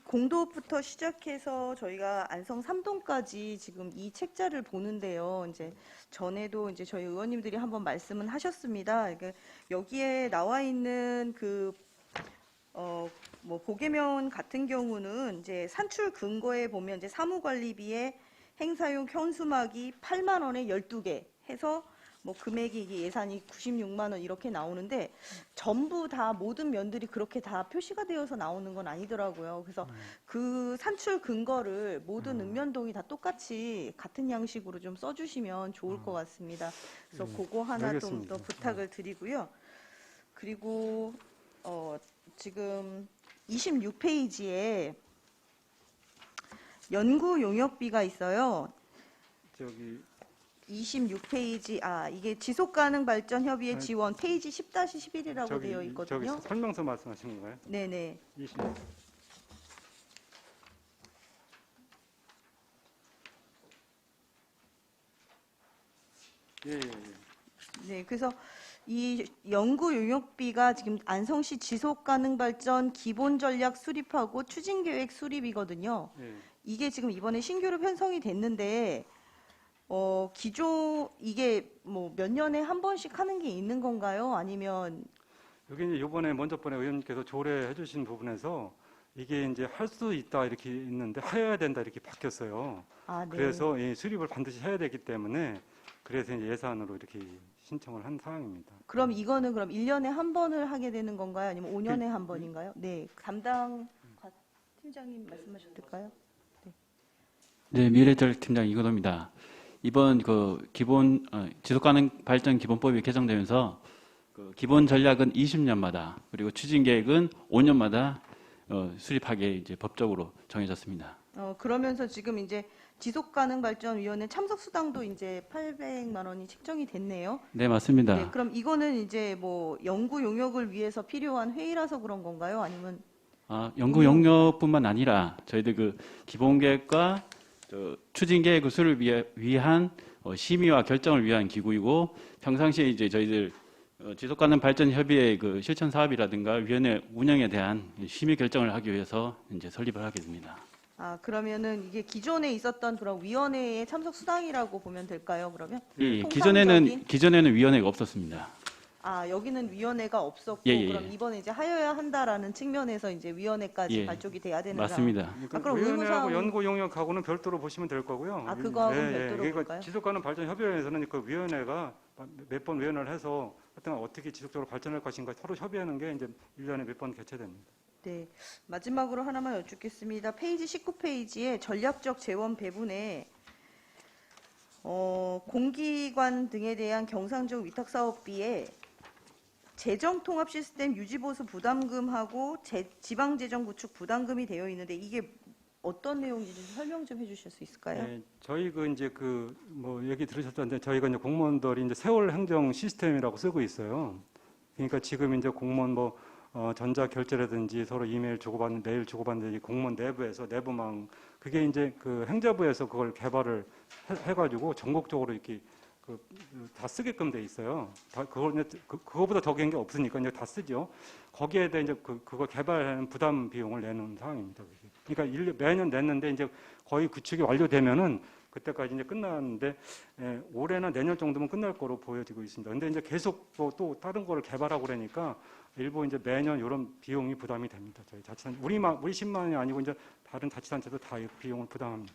공도부터 시작해서 저희가 안성 3동까지 지금 이 책자를 보는데요. 이제 전에도 이제 저희 의원님들이 한번 말씀은 하셨습니다. 그러니까 여기에 나와 있는 뭐 보계면 같은 경우는 이제 산출 근거에 보면 이제 사무관리비에 행사용 현수막이 8만 원에 12개 해서 뭐 금액이 이게 예산이 96만 원 이렇게 나오는데 전부 다 모든 면들이 그렇게 다 표시가 되어서 나오는 건 아니더라고요. 그래서 그 산출 근거를 모든 읍면동이 다 똑같이 같은 양식으로 좀 써주시면 좋을 것 같습니다. 그래서 그거 하나 좀 알겠습니다. 더 부탁을 드리고요. 그리고 지금 26페이지에 연구 용역비가 있어요. 저기 26페이지, 이게 지속가능 발전 협의회 아니, 지원 페이지 10-11이라고 저기 되어 있거든요. 저기 설명서 말씀하신 건가요? 네네. 20. 예, 예, 예. 네, 그래서 이 연구 용역비가 지금 안성시 지속가능 발전 기본 전략 수립하고 추진 계획 수립이거든요. 예. 이게 지금 이번에 신규로 편성이 됐는데 이게 뭐 몇 년에 한 번씩 하는 게 있는 건가요? 아니면 여기 이제 이번에 먼저 번에 의원님께서 조례해 주신 부분에서 이게 이제 할 수 있다 이렇게 있는데 해야 된다 이렇게 바뀌었어요. 네. 그래서 이 수립을 반드시 해야 되기 때문에 그래서 이제 예산으로 이렇게 신청을 한 상황입니다. 그럼 이거는 그럼 1년에 한 번을 하게 되는 건가요? 아니면 5년에 한 번인가요? 네, 담당 팀장님 말씀하셔도 될까요? 네, 미래전략 팀장 이건호입니다. 이번 그 기본 지속가능 발전 기본법이 개정되면서 그 기본 전략은 20년마다 그리고 추진 계획은 5년마다 수립하게 이제 법적으로 정해졌습니다. 그러면서 지금 이제 지속가능발전위원회 참석 수당도 이제 800만 원이 책정이 됐네요. 네, 맞습니다. 네, 그럼 이거는 이제 뭐 연구 용역을 위해서 필요한 회의라서 그런 건가요? 아니면 연구 용역뿐만 아니라 저희들 그 기본 계획과 추진 계획 수를 위한 심의와 결정을 위한 기구이고 평상시에 이제 저희들 지속가능 발전 협의회 그 실천 사업이라든가 위원회 운영에 대한 심의 결정을 하기 위해서 이제 설립을 하게 됩니다. 그러면은 이게 기존에 있었던 그런 위원회의 참석 수당이라고 보면 될까요? 그러면 예, 통상적인- 기존에는 위원회가 없었습니다. 여기는 위원회가 없었고 예, 예, 예. 그럼 이번에 이제 하여야 한다라는 측면에서 이제 위원회까지 예, 발족이 돼야 되는 맞습니다. 그럼 위원회하고 의무사항- 연구 용역하고는 별도로 보시면 될 거고요. 그거하고는 별도로 그러니까 볼까요? 지속가능 발전 협의회에서는 그 위원회가 몇 번 위원회를 해서 하여튼 어떻게 지속적으로 발전할 것인가 서로 협의하는 게 이제 1년에 몇 번 개최됩니다. 네, 마지막으로 하나만 여쭙겠습니다. 페이지 19페이지에 전략적 재원 배분에 공기관 등에 대한 경상적 위탁 사업비에 재정 통합 시스템 유지 보수 부담금하고 지방 재정 구축 부담금이 되어 있는데 이게 어떤 내용인지 좀 설명 좀 해주실 수 있을까요? 네, 저희 이제 뭐 얘기 들으셨던데 저희가 이제 공무원들이 이제 세월 행정 시스템이라고 쓰고 있어요. 그러니까 지금 이제 공무원 뭐 전자 결제라든지 서로 이메일 주고받는 메일 주고받는 이 공무원 내부에서 내부망 그게 이제 그 행자부에서 그걸 개발을 해가지고 전국적으로 이렇게 다 쓰게끔 돼 있어요. 그걸 이제 그거보다 더 긴 게 없으니까 이제 다 쓰죠. 거기에 대해 이제 그거 개발하는 부담 비용을 내는 상황입니다. 그게. 그러니까 매년 냈는데 이제 거의 구축이 완료되면은 그때까지 이제 끝나는데 올해나 내년 정도면 끝날 거로 보여지고 있습니다. 근데 이제 계속 또 다른 거를 개발하고 그러니까 일부 이제 매년 이런 비용이 부담이 됩니다. 저희 자치단체 우리 10만원이 아니고 이제 다른 자치단체도 다 비용을 부담합니다.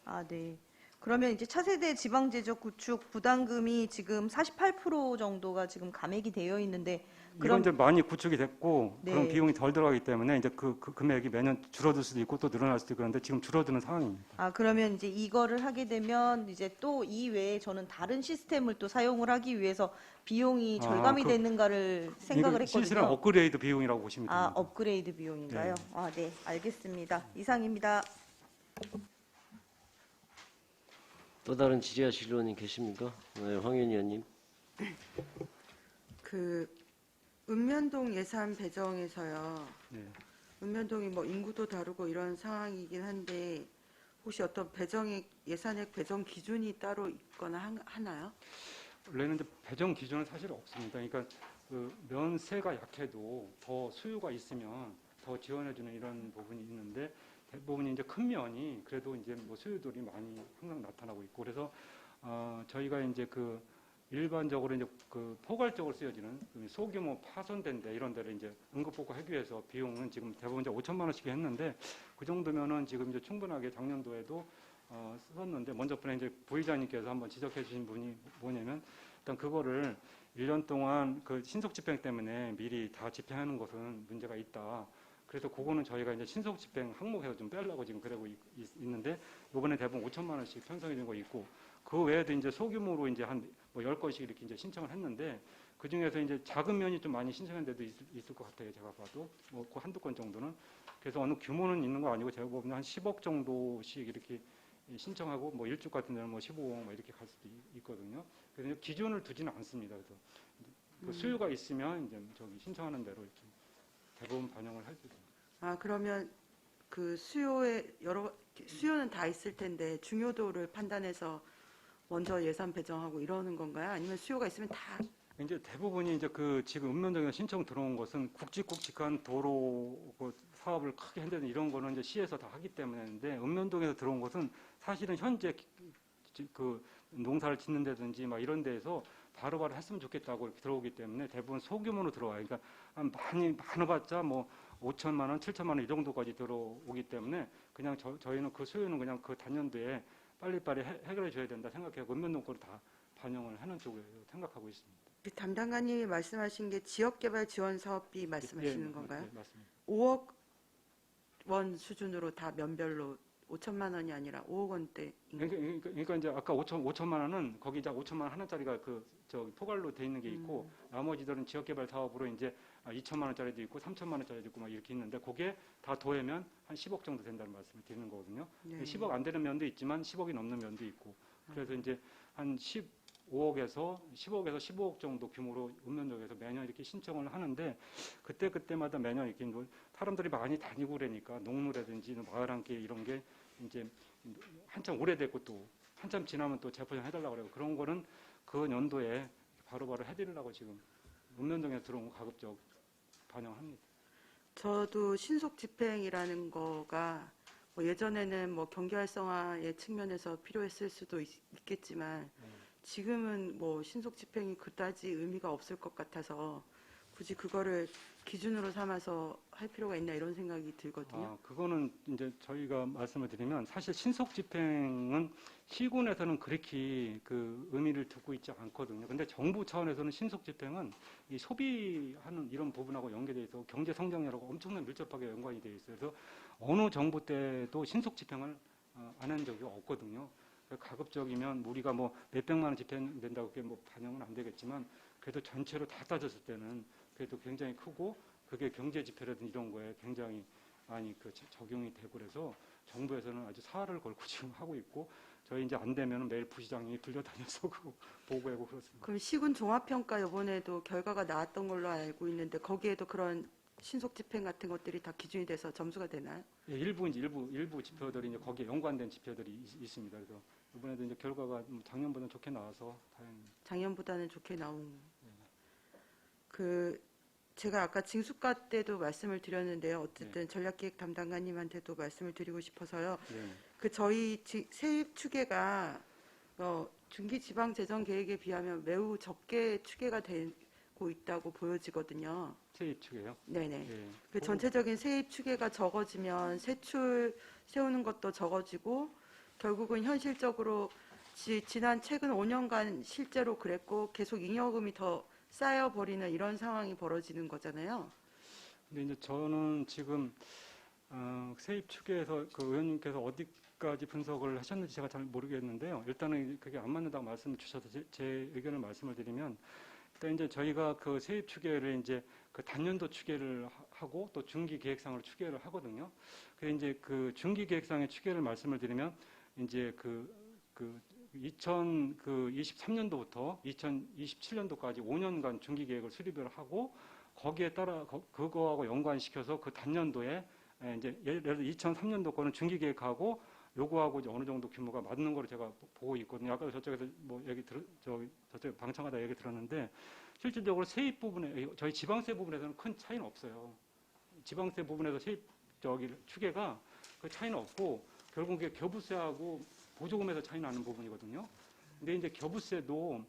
아, 네. 그러면 이제 차세대 지방재정 구축 부담금이 지금 48% 정도가 지금 감액이 되어 있는데 이건 이제 많이 구축이 됐고 네. 그런 비용이 덜 들어가기 때문에 이제 그 금액이 매년 줄어들 수도 있고 또 늘어날 수도 있고 그런데 지금 줄어드는 상황입니다. 아, 그러면 이제 이거를 하게 되면 이제 또 이외에 저는 다른 시스템을 또 사용을 하기 위해서 비용이 절감이 되는가를 생각을 실은 했거든요. 업그레이드 비용이라고 보시면 아, 됩니다. 업그레이드 비용인가요? 네. 아, 네. 알겠습니다. 이상입니다. 또 다른 질의하실 의원님 계십니까? 네, 황현희 의원님. 그 읍면동 예산 배정에서요. 네. 읍면동이 뭐 인구도 다르고 이런 상황이긴 한데 혹시 어떤 예산액 배정 기준이 따로 있거나 하나요? 원래는 이제 배정 기준은 사실 없습니다. 그러니까 그 면세가 약해도 더 수요가 있으면 더 지원해주는 이런 부분이 있는데 대부분 이제 큰 면이 그래도 이제 뭐 수요들이 많이 항상 나타나고 있고 그래서 저희가 이제 일반적으로 이제 포괄적으로 쓰여지는 소규모 파손된 데 이런 데를 이제 응급복구 하기 위해서 비용은 지금 대부분 이제 5천만 원씩 했는데 그 정도면은 지금 이제 충분하게 작년도에도 썼는데 먼저번에 이제 부의장님께서 한번 지적해 주신 분이 뭐냐면 일단 그거를 1년 동안 신속 집행 때문에 미리 다 집행하는 것은 문제가 있다. 그래서 그거는 저희가 이제 신속 집행 항목에서 좀 빼려고 지금 그러고 있는데 이번에 대부분 5천만 원씩 편성해 준 거 있고 그 외에도 이제 소규모로 이제 한 뭐 10건씩 이렇게 이제 신청을 했는데 그 중에서 이제 작은 면이 좀 많이 신청한 데도 있을 것 같아요. 제가 봐도 뭐 그 한두 건 정도는 그래서 어느 규모는 있는 거 아니고 제가 보면 한 10억 정도씩 이렇게 신청하고 뭐 일주 같은 데는 뭐 15억 뭐 이렇게 갈 수도 있거든요. 그래서 기준을 두지는 않습니다. 그래서 그 수요가 있으면 이제 저기 신청하는 대로 이렇게 대부분 반영을 할 수 있습니다. 아, 그러면 그 수요는 다 있을 텐데 중요도를 판단해서 먼저 예산 배정하고 이러는 건가요? 아니면 수요가 있으면 다 이제 대부분이 이제 지금 읍면동에 신청 들어온 것은 굵직굵직한 도로 사업을 크게 한다는 이런 거는 이제 시에서 다 하기 때문인데 읍면동에서 들어온 것은 사실은 현재 농사를 짓는다든지 막 이런 데에서 바로바로 했으면 좋겠다고 이렇게 들어오기 때문에 대부분 소규모로 들어와요. 그러니까 많아봤자 뭐 5천만 원, 7천만 원 이 정도까지 들어오기 때문에 그냥 저희는 그 수요는 그냥 그 단년도에 빨리빨리 해결해 줘야 된다 생각해서 읍면동 거를 다 반영을 하는 쪽으로 생각하고 있습니다. 담당관님이 말씀하신 게 지역개발 지원 사업비 말씀하시는 예, 건가요? 네, 맞습니다. 5억 원 수준으로 다 면별로 5천만 원이 아니라 5억 원대. 그러니까 이제 아까 5천만 원은 거기 이제 5천만 원 하나짜리가 포괄로 돼 있는 게 있고 나머지들은 지역개발 사업으로 이제 2천만 원짜리도 있고 3천만 원짜리도 있고 막 이렇게 있는데 그게 다 더하면 한 10억 정도 된다는 말씀을 드리는 거거든요. 네. 10억 안 되는 면도 있지만 10억이 넘는 면도 있고 그래서 이제 한 10억에서 15억 정도 규모로 읍면동에서 매년 이렇게 신청을 하는데 그때마다 매년 이렇게 사람들이 많이 다니고 그러니까 농무라든지 마을 함께 이런 게 이제 한참 오래됐고 또 한참 지나면 또 재포장 해달라고 그래요. 그런 거는 그 연도에 바로바로 해드리려고 지금 읍면동에 들어온 거 가급적 반영합니다. 저도 신속 집행이라는 거가 뭐 예전에는 뭐 경기 활성화의 측면에서 필요했을 수도 있겠지만 지금은 뭐 신속 집행이 그다지 의미가 없을 것 같아서 굳이 그거를 기준으로 삼아서 할 필요가 있나 이런 생각이 들거든요. 그거는 이제 저희가 말씀을 드리면 사실 신속 집행은 시군에서는 그렇게 의미를 두고 있지 않거든요. 근데 정부 차원에서는 신속 집행은 이 소비하는 이런 부분하고 연계되어 있어 경제 성장률하고 엄청나게 밀접하게 연관이 되어 있어요. 그래서 어느 정부 때도 신속 집행을 안 한 적이 없거든요. 가급적이면 우리가 뭐 몇백만 원 집행된다고 그게 뭐 반영은 안 되겠지만 그래도 전체로 다 따졌을 때는 그래도 굉장히 크고 그게 경제 지표라든지 이런 거에 굉장히 많이 그 적용이 되고 그래서 정부에서는 아주 사활을 걸고 지금 하고 있고 저희 이제 안 되면 매일 부시장이 불려다녀서 그거 보고하고 그렇습니다. 그럼 시군 종합평가 이번에도 결과가 나왔던 걸로 알고 있는데 거기에도 그런 신속 집행 같은 것들이 다 기준이 돼서 점수가 되나요? 예, 일부 지표들이 이제 거기에 연관된 지표들이 있습니다. 그래서 이번에도 이제 결과가 작년보다는 좋게 나와서 다행입니다. 작년보다는 좋게 나온. 그 제가 아까 징수과 때도 말씀을 드렸는데요. 어쨌든 전략기획 담당관님한테도 말씀을 드리고 싶어서요. 네. 그 저희 세입 추계가 중기지방재정 계획에 비하면 매우 적게 추계가 되고 있다고 보여지거든요. 세입 측이에요. 네네. 예. 그 전체적인 세입 추계가 적어지면 세출 세우는 것도 적어지고 결국은 현실적으로 지난 최근 5년간 실제로 그랬고 계속 잉여금이 더 쌓여버리는 이런 상황이 벌어지는 거잖아요. 근데 이제 저는 지금 세입 측에서 그 의원님께서 어디까지 분석을 하셨는지 제가 잘 모르겠는데요. 일단은 그게 안 맞는다고 말씀을 주셔서 제 의견을 말씀을 드리면 일단 이제 저희가 그 세입 추계를 이제 그 단년도 추계를 하고 또 중기 계획상으로 추계를 하거든요. 그래서 이제 그 중기 계획상의 추계를 말씀을 드리면 이제 2023년도부터 2027년도까지 5년간 중기 계획을 수립을 하고 거기에 따라 그거하고 연관시켜서 그 단년도에 이제 예를 들어 2003년도 거는 중기 계획하고 요거하고 이제 어느 정도 규모가 맞는 거로 제가 보고 있거든요. 아까 저쪽에서 뭐 저쪽 방청하다 얘기 들었는데 실질적으로 세입 부분에 저희 지방세 부분에서는 큰 차이는 없어요. 지방세 부분에서 세입 추계가 그 차이는 없고 결국 그게 교부세하고 보조금에서 차이 나는 부분이거든요. 근데 이제 교부세도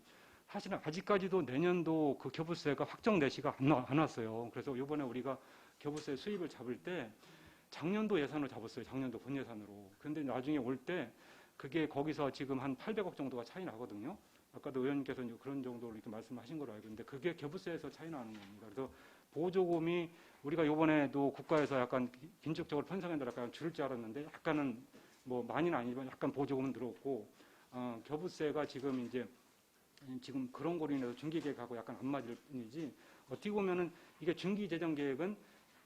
사실은 아직까지도 내년도 그 교부세가 확정 내시가 안 왔어요. 그래서 이번에 우리가 교부세 수입을 잡을 때 작년도 예산으로 잡았어요. 작년도 본 예산으로. 그런데 나중에 올 때 그게 거기서 지금 한 800억 정도가 차이 나거든요. 아까도 의원님께서 이제 그런 정도로 이렇게 말씀하신 걸로 알고 있는데 그게 교부세에서 차이 나는 겁니다. 그래서 보조금이 우리가 이번에도 국가에서 약간 긴축적으로 편성한다 약간 줄을 줄 알았는데 약간은 뭐 많이는 아니지만 약간 보조금은 늘었고 교부세가 지금 그런 거로 인해서 중기계획하고 약간 안 맞을 뿐이지 어떻게 보면은 이게 중기재정계획은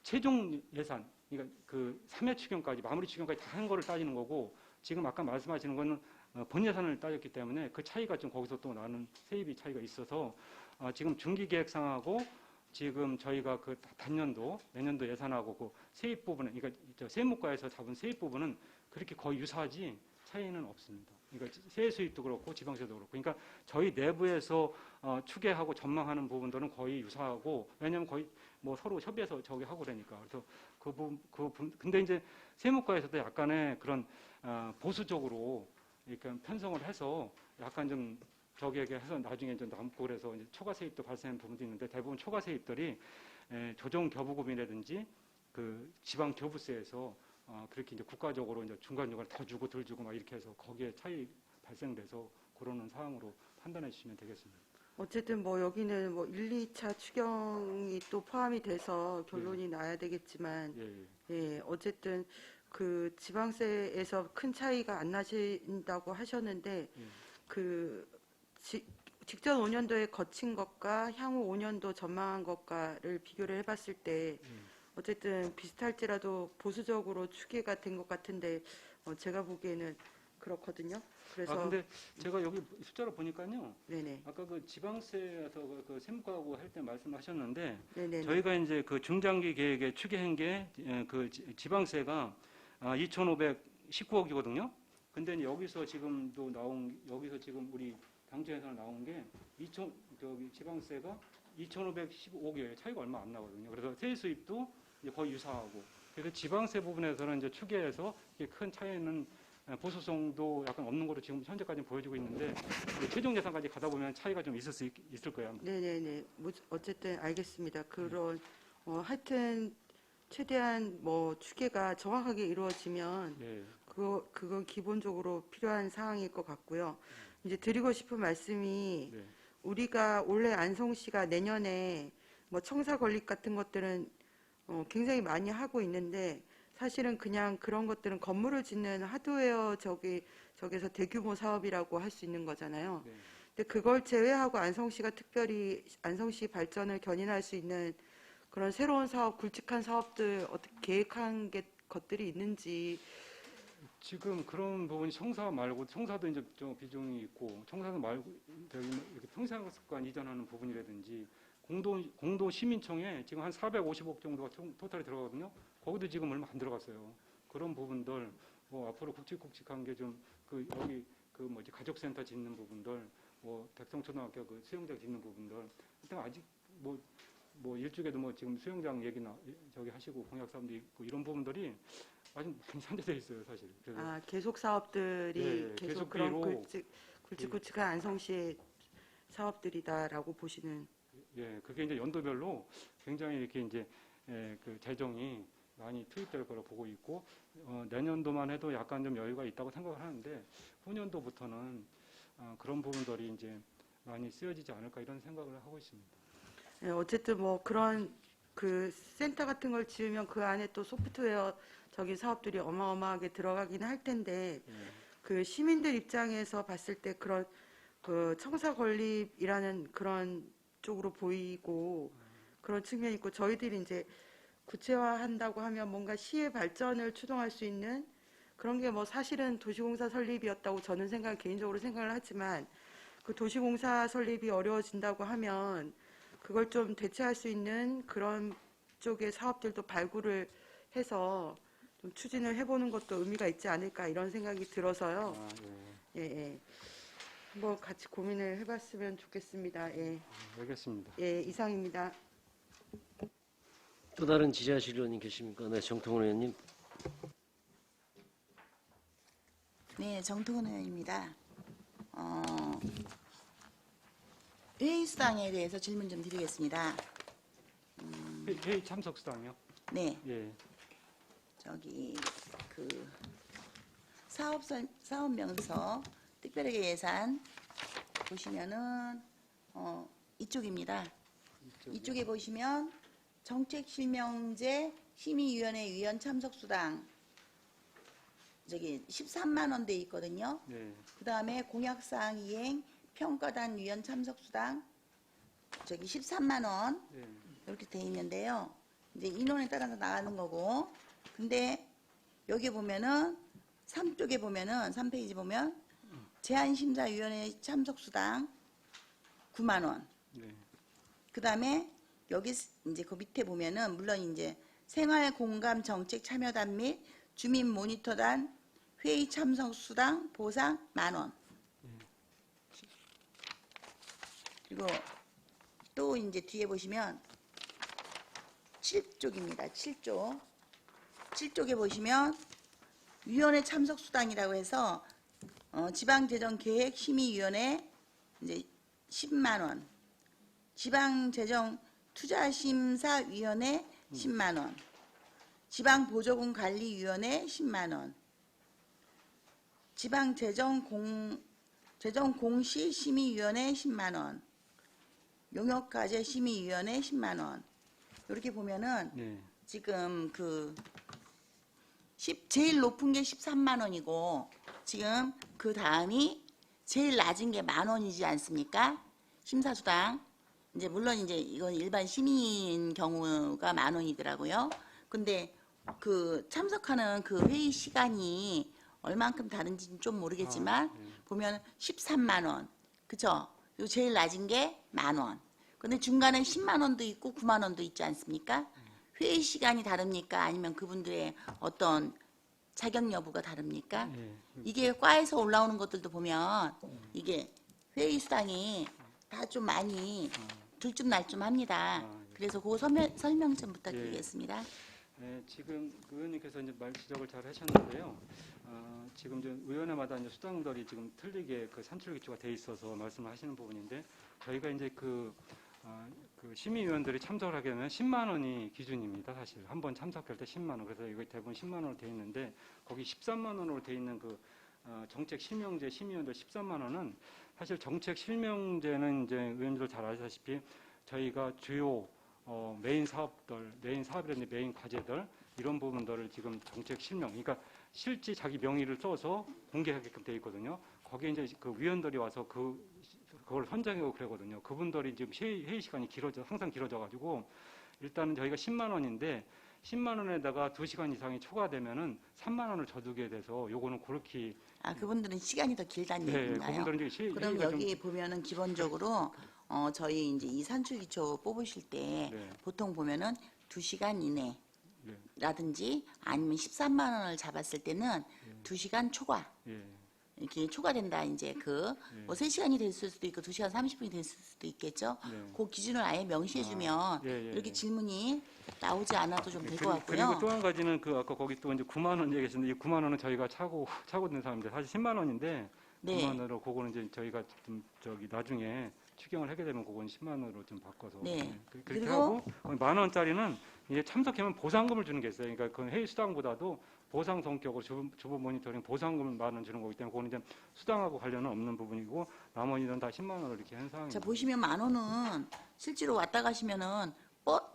최종 예산 그러니까 그 3회 추경까지 마무리 추경까지 다 한 거를 따지는 거고 지금 아까 말씀하시는 거는 본 예산을 따졌기 때문에 그 차이가 좀 거기서 또 나는 세입이 차이가 있어서 지금 중기계획상하고 지금 저희가 그 단년도 내년도 예산하고 그 세입 부분은 그러니까 세무과에서 잡은 세입 부분은 그렇게 거의 유사하지 차이는 없습니다. 그러니까 세 수입도 그렇고 지방세도 그렇고 그러니까 저희 내부에서 추계하고 전망하는 부분들은 거의 유사하고 왜냐하면 거의 뭐 서로 협의해서 저기 하고 그러니까 그래서 근데 이제 세무과에서도 약간의 그런 보수적으로 이렇게 편성을 해서 약간 좀 저기에게 해서 나중에 좀 남고 그래서 이제 초과 세입도 발생하는 부분도 있는데 대부분 초과 세입들이 조정 교부금이라든지 그 지방 교부세에서 그렇게 이제 국가적으로 이제 중간중간 더 주고 덜 주고 막 이렇게 해서 거기에 차이 발생돼서 그러는 사항으로 판단해 주시면 되겠습니다. 어쨌든 뭐 여기는 뭐 1, 2차 추경이 또 포함이 돼서 결론이 나야 되겠지만 예, 어쨌든 그 지방세에서 큰 차이가 안 나신다고 하셨는데 그 직전 5년도에 거친 것과 향후 5년도 전망한 것과를 비교를 해봤을 때 어쨌든 비슷할지라도 보수적으로 추계가 된 것 같은데 제가 보기에는 그렇거든요. 그래서 근데 제가 여기 숫자로 보니까요. 네네. 아까 그 지방세에서 그 세무과하고 할 때 말씀하셨는데 네네. 저희가 이제 그 중장기 계획에 추계한 게 그 지방세가 2,519억이거든요. 근데 이제 여기서 지금도 여기서 지금 우리 당초에서 나온 게 지방세가 2,515억이에요. 차이가 얼마 안 나거든요. 그래서 세입 수입도 이제 거의 유사하고 그래서 지방세 부분에서는 이제 추계해서 큰 차이는 보수성도 약간 없는 거로 지금 현재까지는 보여지고 있는데 최종 예산까지 가다 보면 차이가 좀 있을 거예요. 네네네. 어쨌든 알겠습니다. 그런 하여튼 최대한 뭐 추계가 정확하게 이루어지면 예. 그건 기본적으로 필요한 사항일 것 같고요. 이제 드리고 싶은 말씀이 네. 우리가 원래 안성시가 내년에 뭐 청사 건립 같은 것들은 굉장히 많이 하고 있는데 사실은 그냥 그런 것들은 건물을 짓는 하드웨어 저기서 대규모 사업이라고 할 수 있는 거잖아요. 네. 근데 그걸 제외하고 안성시가 특별히 안성시 발전을 견인할 수 있는 그런 새로운 사업, 굵직한 사업들 어떻게 계획한 것들이 있는지. 지금 그런 부분이 청사 말고 청사도 이제 좀 비중이 있고 청사도 말고 저기 이렇게 평생학습관 이전하는 부분이라든지 공도 시민청에 지금 한 450억 정도가 토탈이 들어가거든요. 거기도 지금 얼마 안 들어갔어요. 그런 부분들 뭐 앞으로 굵직굵직한 게 좀 그 여기 그 뭐지 가족센터 짓는 부분들 뭐 백성초등학교 그 수영장 짓는 부분들 일단 아직 뭐 일주일에도 뭐 지금 수영장 얘기나 저기 하시고 공약 사업도 있고 이런 부분들이 아직 많이 산재돼 있어요 사실. 그래서 아, 계속 사업들이 네, 계속 계속 그런 비로 굵직굵직한 안성시의 사업들이다라고 보시는. 예, 그게 이제 연도별로 굉장히 이렇게 이제 그 재정이 많이 투입될 거라 보고 있고 내년도만 해도 약간 좀 여유가 있다고 생각을 하는데 후년도부터는 그런 부분들이 이제 많이 쓰여지지 않을까 이런 생각을 하고 있습니다. 예, 어쨌든 뭐 그런 그 센터 같은 걸 지으면 그 안에 또 소프트웨어적인 사업들이 어마어마하게 들어가긴 할 텐데 예. 그 시민들 입장에서 봤을 때 그런 그 청사 건립이라는 그런 쪽으로 보이고 그런 측면이 있고 저희들이 이제 구체화한다고 하면 뭔가 시의 발전을 추동할 수 있는 그런 게 뭐 사실은 도시공사 설립이었다고 저는 개인적으로 생각을 하지만 그 도시공사 설립이 어려워진다고 하면 그걸 좀 대체할 수 있는 그런 쪽의 사업들도 발굴을 해서 좀 추진을 해보는 것도 의미가 있지 않을까 이런 생각이 들어서요. 아, 예. 예, 예. 뭐 같이 고민을 해봤으면 좋겠습니다. 예, 알겠습니다. 예, 이상입니다. 또 다른 지지하실 의원님 계십니까? 네, 정통훈 의원님. 네, 정통훈 의원입니다. 회의수당에 대해서 질문 좀 드리겠습니다. 회의 참석 수당이요? 네, 예. 저기 그 사업명서 특별하게 예산 보시면은 이쪽입니다. 이쪽에 보시면 정책실명제 심의위원회 위원 참석수당 저기 13만 원 돼 있거든요. 네. 그 다음에 공약사항 이행 평가단 위원 참석수당 저기 13만 원 네. 이렇게 돼 있는데요. 이제 인원에 따라서 나가는 거고, 근데 여기 보면은 3쪽에 보면은 3페이지 보면 제한심사위원회 참석수당 9만 원. 네. 그 다음에 여기 이제 그 밑에 보면은 물론 이제 생활공감 정책 참여단 및 주민 모니터단 회의 참석 수당 보상 10,000원. 그리고 또 이제 뒤에 보시면 7쪽입니다. 7쪽. 7쪽에 보시면 위원회 참석 수당이라고 해서 지방재정계획심의위원회 이제 10만 원. 지방재정투자심사위원회 10만 원. 지방보조금관리위원회 10만 원. 지방재정공시심의위원회 10만 원. 용역과제심의위원회 10만 원. 이렇게 보면은 네. 지금 제일 높은 게 13만 원이고 지금 그 다음이 제일 낮은 게 10,000원이지 않습니까? 심사수당. 이제 물론 이제 이건 일반 시민 경우가 10,000원이더라고요. 근데 그 참석하는 그 회의 시간이 얼만큼 다른지는 좀 모르겠지만 보면 13만 원. 그죠? 그리고 제일 낮은 게 10,000원. 근데 중간에 10만 원도 있고 9만 원도 있지 않습니까? 회의 시간이 다릅니까? 아니면 그분들의 어떤 자격 여부가 다릅니까? 이게 과에서 올라오는 것들도 보면 이게 회의 수당이 다 좀 많이 들쭉날쭉합니다. 그래서 그거 설명 좀 부탁드리겠습니다. 네, 지금 의원님께서 이제 지적을 잘 하셨는데요. 지금 이제 의원회마다 이제 수당들이 지금 틀리게 그 산출 기초가 돼 있어서 말씀을 하시는 부분인데 저희가 이제 그 심의위원들이 참석을 하게 되면 10만 원이 기준입니다. 사실 한 번 참석할 때 10만 원. 그래서 이거 대부분 10만 원으로 돼 있는데 거기 13만 원으로 돼 있는 그 정책 실명제 심의위원들 13만 원은 사실 정책 실명제는 이제 의원님들 잘 아시다시피 저희가 주요 메인 사업들, 메인 사업이라든지 메인 과제들 이런 부분들을 지금 정책 실명, 그러니까 실제 자기 명의를 써서 공개하게끔 돼 있거든요. 거기에 이제 그 위원들이 와서 그걸 선정하고 그러거든요. 그분들이 지금 회의 시간이 항상 길어져가지고 일단은 저희가 10만 원인데 10만 원에다가 2시간 이상이 초과되면은 3만 원을 저두게 돼서 요거는 그렇게 그분들은 시간이 더 길다는 네, 얘기인가요? 그분들은 이제 그럼 회의가 좀- 여기 보면은 기본적으로 저희 이제 이 산출기초 뽑으실 때 네. 보통 보면은 2시간 네. 이내라든지 아니면 13만 원을 잡았을 때는 2시간 초과 예. 이렇게 초과된다. 이제 뭐 3시간이 됐을 수도 있고 2시간 30분이 됐을 수도 있겠죠. 네. 그 기준을 아예 명시해주면 예, 예, 이렇게 예. 질문이 나오지 않아도 좀 될 것 그리고 같고요. 또 한 가지는 그 아까 거기 또 이제 9만 원 얘기하셨는데 이 9만 원은 저희가 차고 있는 사람인데 사실 10만 원인데 네. 9만 원으로 그거는 이제 저희가 좀 나중에 추경을 하게 되면 그건 10만 원으로 좀 바꿔서 네. 그렇게 그리고 하고 만 원짜리는 이제 참석하면 보상금을 주는 게 있어요. 그러니까 그 회의 수당보다도 보상 성격으로 주부 모니터링 보상금을 만 원 주는 거기 때문에 그거는 이제 수당하고 관련은 없는 부분이고 나머지는 다 10만 원을 이렇게 한 상황입니다. 자 보시면 만 원은 실제로 왔다 가시면은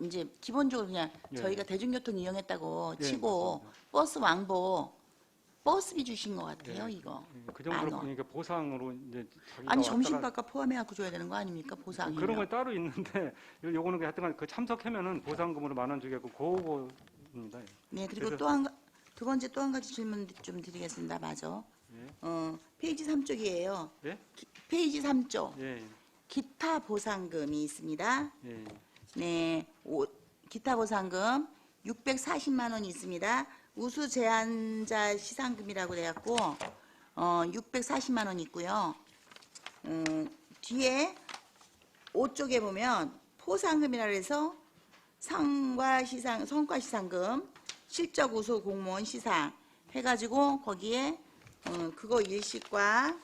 이제 기본적으로 그냥 예. 저희가 대중교통 이용했다고 예, 치고 맞습니다. 버스 왕복 버스비 주신 것 같아요. 예. 이거 그 만 정도로 원. 그러니까 보상으로 이제 자기가 아니 왔다가 점심값과 포함해갖고 줘야 되는 거 아닙니까? 보상이 그런 건 따로 있는데 요거는 하여튼 그 참석하면은 보상금으로 만 원 주겠고 그거입니다. 네, 그리고 그래서- 두 번째 또 한 가지 질문 좀 드리겠습니다. 맞아. 예. 페이지 3쪽이에요. 예? 페이지 3쪽. 예. 기타 보상금이 있습니다. 예. 네, 기타 보상금 640만 원이 있습니다. 우수 제한자 시상금이라고 돼갖고 640만 원 있고요. 뒤에 5쪽에 보면 포상금이라 해서 성과 시상금, 실적 우수 공무원 시상 해가지고 거기에 그거 일식과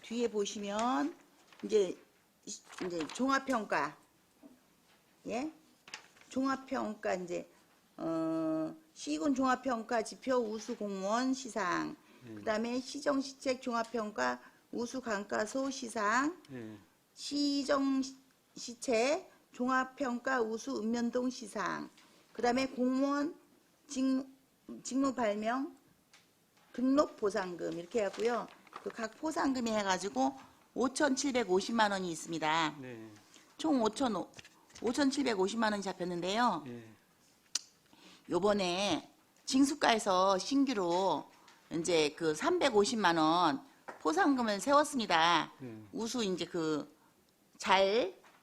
뒤에 보시면 이제 종합평가, 예, 종합평가 이제 시군 종합평가 지표 우수 공무원 시상, 그다음에 시정 시책 종합평가 우수 감가소 시상, 예. 시정 시책 종합평가 우수 읍면동 시상, 그다음에 공무원 직무 발명 등록 보상금 이렇게 하고요. 그 각 포상금이 해가지고 5,750만 원이 있습니다. 네. 총 5,750만 원이 잡혔는데요. 예. 요번에 징수과에서 신규로 이제 그 350만 원 포상금을 세웠습니다. 네. 우수 이제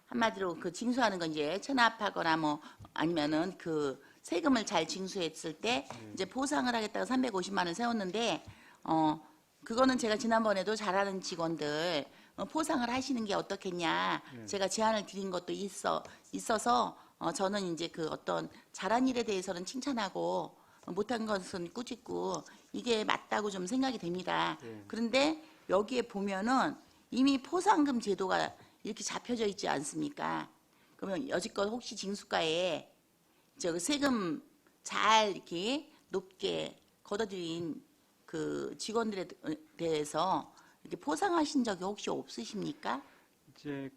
한마디로 그 징수하는 건 이제 체납하거나 뭐 아니면은 그 세금을 잘 징수했을 때 이제 포상을 하겠다고 350만 원 세웠는데 그거는 제가 지난번에도 잘하는 직원들 포상을 하시는 게 어떻겠냐 제가 제안을 드린 것도 있어서 저는 이제 그 어떤 잘한 일에 대해서는 칭찬하고 못한 것은 꾸짖고 이게 맞다고 좀 생각이 됩니다. 그런데 여기에 보면은 이미 포상금 제도가 이렇게 잡혀져 있지 않습니까? 그러면 여지껏 혹시 징수과에 세금 잘 이렇게 높게 걷어들인 그 직원들에 대해서 이렇게 포상하신 적이 혹시 없으십니까? 이제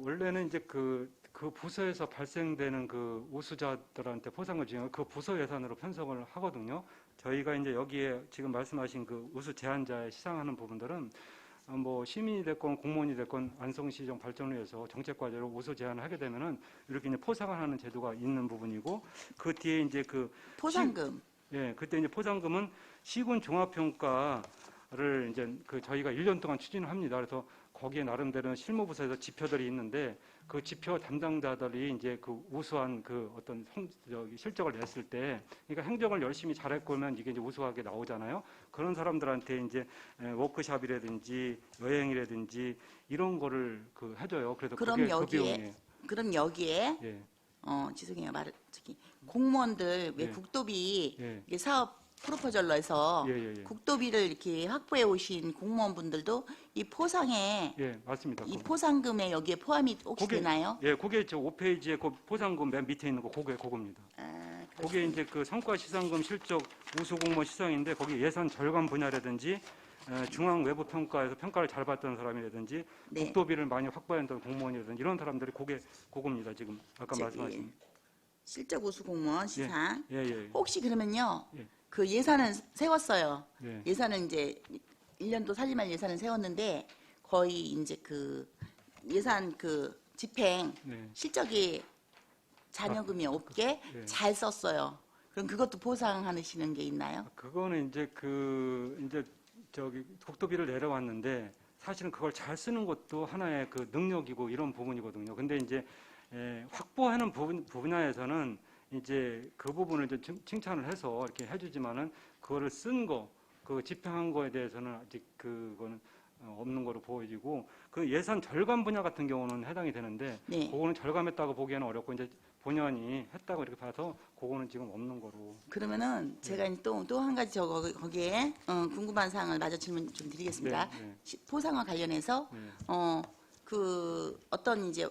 원래는 이제 그 부서에서 발생되는 그 우수자들한테 포상을 지금 그 부서 예산으로 편성을 하거든요. 저희가 이제 여기에 지금 말씀하신 그 우수 제한자에 시상하는 부분들은 뭐 시민이 됐건 공무원이 됐건 안성시정 발전을 위해서 정책과제로 우수 제한을 하게 되면은 이렇게 이제 포상을 하는 제도가 있는 부분이고 그 뒤에 이제 포상금. 예, 그때 이제 포상금은 시군 종합평가를 이제 저희가 1년 동안 추진을 합니다. 그래서 거기에 나름대로 실무부서에서 지표들이 있는데 그 지표 담당자들이 이제 그 우수한 그 어떤 실적을 냈을 때, 그러니까 행정을 열심히 잘했고면 이게 이제 우수하게 나오잖아요. 그런 사람들한테 이제 워크샵이라든지 여행이라든지 이런 거를 해줘요. 그래서 그럼 그게 여기에 그럼 여기에 예, 죄송해요. 공무원들 왜 예. 국도비 예. 이게 사업 프로포절로 해서 예. 국도비를 이렇게 확보해 오신 공무원분들도 이 포상에 예, 맞습니다. 이 포상금에 여기에 포함이 혹시 되나요? 예, 그게 저 5페이지에 그 포상금 맨 밑에 있는 거 그겁니다. 그게 이제 그 성과 시상금 실적 우수 공무원 시상인데 거기 예산 절감 분야라든지 중앙 외부 평가에서 평가를 잘 받던 사람이라든지 네. 국도비를 많이 확보했던 공무원이라든지 이런 사람들이 그겁니다. 지금 아까 저기, 말씀하신 실적 우수 공무원 시상. 예, 예. 혹시 그러면요. 예. 그 예산을 세웠어요. 예. 예산을 이제 1년도 살림할 예산을 세웠는데 거의 이제 그 예산 그 집행 네. 실적이 잔여금이 없게 예. 잘 썼어요. 그럼 그것도 보상하시는 게 있나요? 그거는 이제 이제 저기 국토비를 내려왔는데 사실은 그걸 잘 쓰는 것도 하나의 그 능력이고 이런 부분이거든요. 근데 이제 확보하는 분야에서는 이제 그 부분을 좀 칭찬을 해서 이렇게 해주지만은 그거를 쓴 거, 그 집행한 거에 대해서는 아직 그거는 없는 거로 보여지고 그 예산 절감 분야 같은 경우는 해당이 되는데 네. 그거는 절감했다고 보기에는 어렵고 이제 본연이 했다고 이렇게 봐서 그거는 지금 없는 거로. 그러면은 제가 또 한 가지 거기에 궁금한 사항을 마저 질문 좀 드리겠습니다. 네, 네. 포상과 관련해서 네. 그 어떤 이제